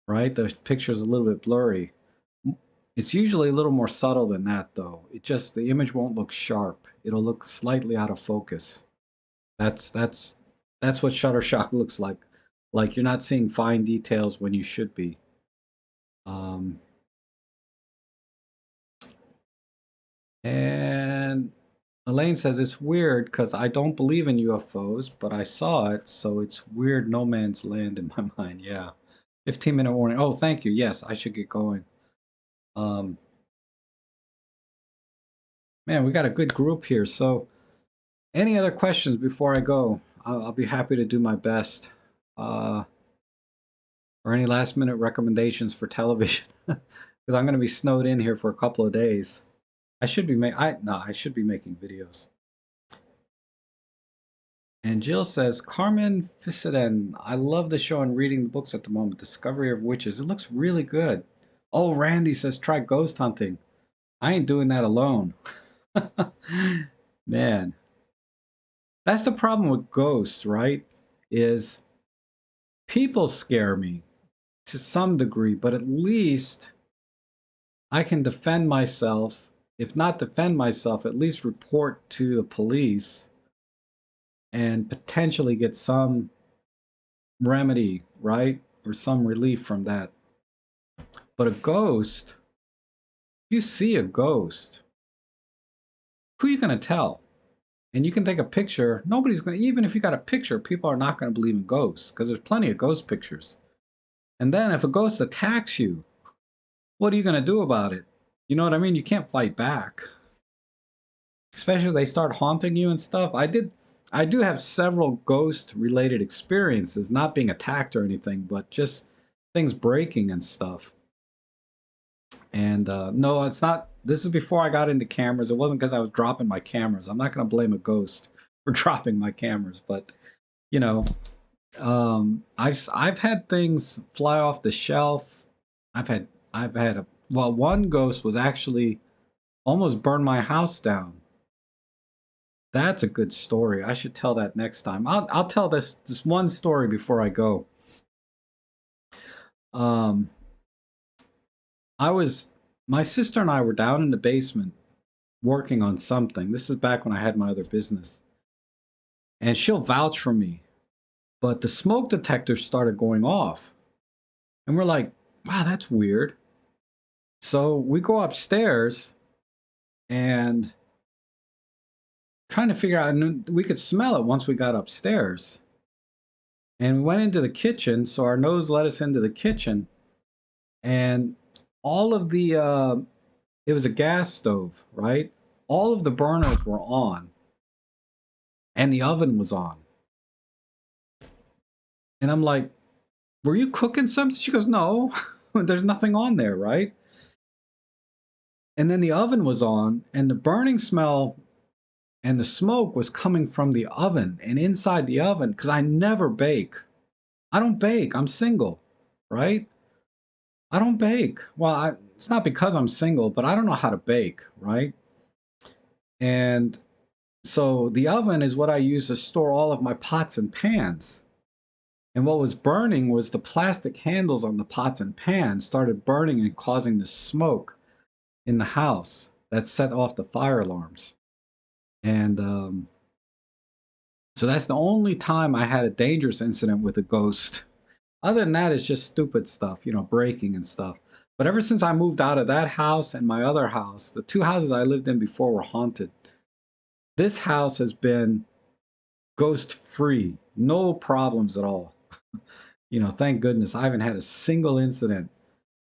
right? The picture's a little bit blurry. It's usually a little more subtle than that, though. It just, the image won't look sharp. It'll look slightly out of focus. That's that's that's what Shutterstock looks like. Like you're not seeing fine details when you should be. Um, and Elaine says it's weird because I don't believe in UFOs, but I saw it, so it's weird no man's land in my mind. Yeah. 15-minute warning. Oh, thank you. Yes, I should get going. Um, Man, we got a good group here. So, any other questions before I go? I'll be happy to do my best. Uh, or any last minute recommendations for television? Because I'm going to be snowed in here for a couple of days. I should be I should be making videos. And Jill says, Carmen Fisiden, I love the show and reading the books at the moment. Discovery of Witches. It looks really good. Oh, Randy says, try ghost hunting. I ain't doing that alone. Man, that's the problem with ghosts, right? Is people scare me to some degree, but at least I can defend myself. If not defend myself, at least report to the police and potentially get some remedy, right? Or some relief from that. But a ghost, if you see a ghost, who are you going to tell? And you can take a picture. Nobody's going to, even if you got a picture, people are not going to believe in ghosts because there's plenty of ghost pictures. And then if a ghost attacks you, what are you going to do about it? You know what I mean? You can't fight back. Especially if they start haunting you and stuff. I do have several ghost related experiences, not being attacked or anything, but just things breaking and stuff. And no, it's not. This is before I got into cameras. It wasn't because I was dropping my cameras. I'm not going to blame a ghost for dropping my cameras, but you know, I've had things fly off the shelf. I've had a well, one ghost was actually almost burned my house down. That's a good story. I should tell that next time. I'll tell this one story before I go. Um, I was My sister and I were down in the basement working on something. This is back when I had my other business. And she'll vouch for me. But the smoke detector started going off. And we're like, wow, that's weird. So we go upstairs and trying to figure out, and we could smell it once we got upstairs. And we went into the kitchen, so our nose led us into the kitchen. And all of the, it was a gas stove, right? All of the burners were on, and the oven was on. And I'm like, were you cooking something? She goes, no, there's nothing on there, right? And then the oven was on, and the burning smell and the smoke was coming from the oven and inside the oven, because I never bake. I don't bake. I'm single, right? I don't bake. Well, it's not because I'm single, but I don't know how to bake, right? And so the oven is what I use to store all of my pots and pans. And what was burning was the plastic handles on the pots and pans started burning and causing the smoke in the house that set off the fire alarms. And so that's the only time I had a dangerous incident with a ghost. Other than that, it's just stupid stuff, breaking and stuff. But ever since I moved out of that house and my other house, the two houses I lived in before were haunted. This house has been ghost free, no problems at all. Thank goodness I haven't had a single incident.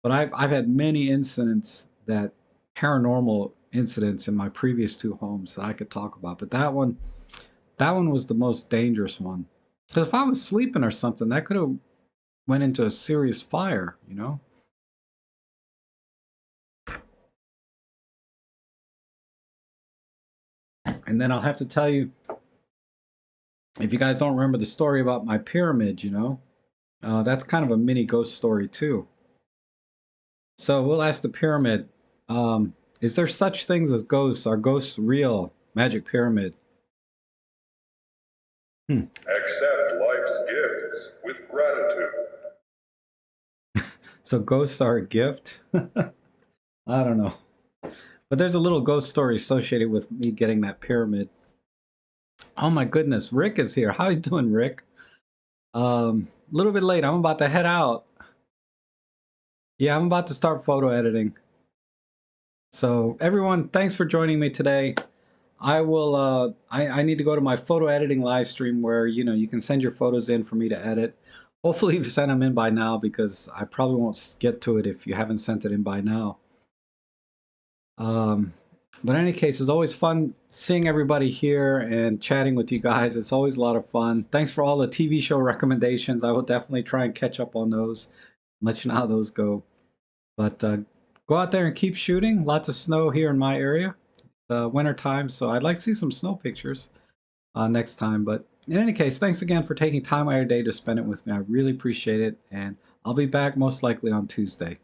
But I've had many incidents, that paranormal incidents in my previous two homes that I could talk about. But that one was the most dangerous one. Because if I was sleeping or something, that could have went into a serious fire. And then I'll have to tell you, if you guys don't remember the story about my pyramid, that's kind of a mini ghost story too. So we'll ask the pyramid, is there such things as ghosts? Are ghosts real? Magic pyramid. Accept life's gifts with gratitude. So ghosts are a gift? I don't know. But there's a little ghost story associated with me getting that pyramid. Oh my goodness, Rick is here. How you doing, Rick? A little bit late. I'm about to head out. Yeah, I'm about to start photo editing. So everyone, thanks for joining me today. I will I need to go to my photo editing live stream where you can send your photos in for me to edit. Hopefully you've sent them in by now, because I probably won't get to it if you haven't sent it in by now. But in any case, it's always fun seeing everybody here and chatting with you guys. It's always a lot of fun. Thanks for all the TV show recommendations. I will definitely try and catch up on those and let you know how those go. But go out there and keep shooting. Lots of snow here in my area. Winter time, so I'd like to see some snow pictures next time. But in any case, thanks again for taking time out of your day to spend it with me. I really appreciate it, and I'll be back most likely on Tuesday.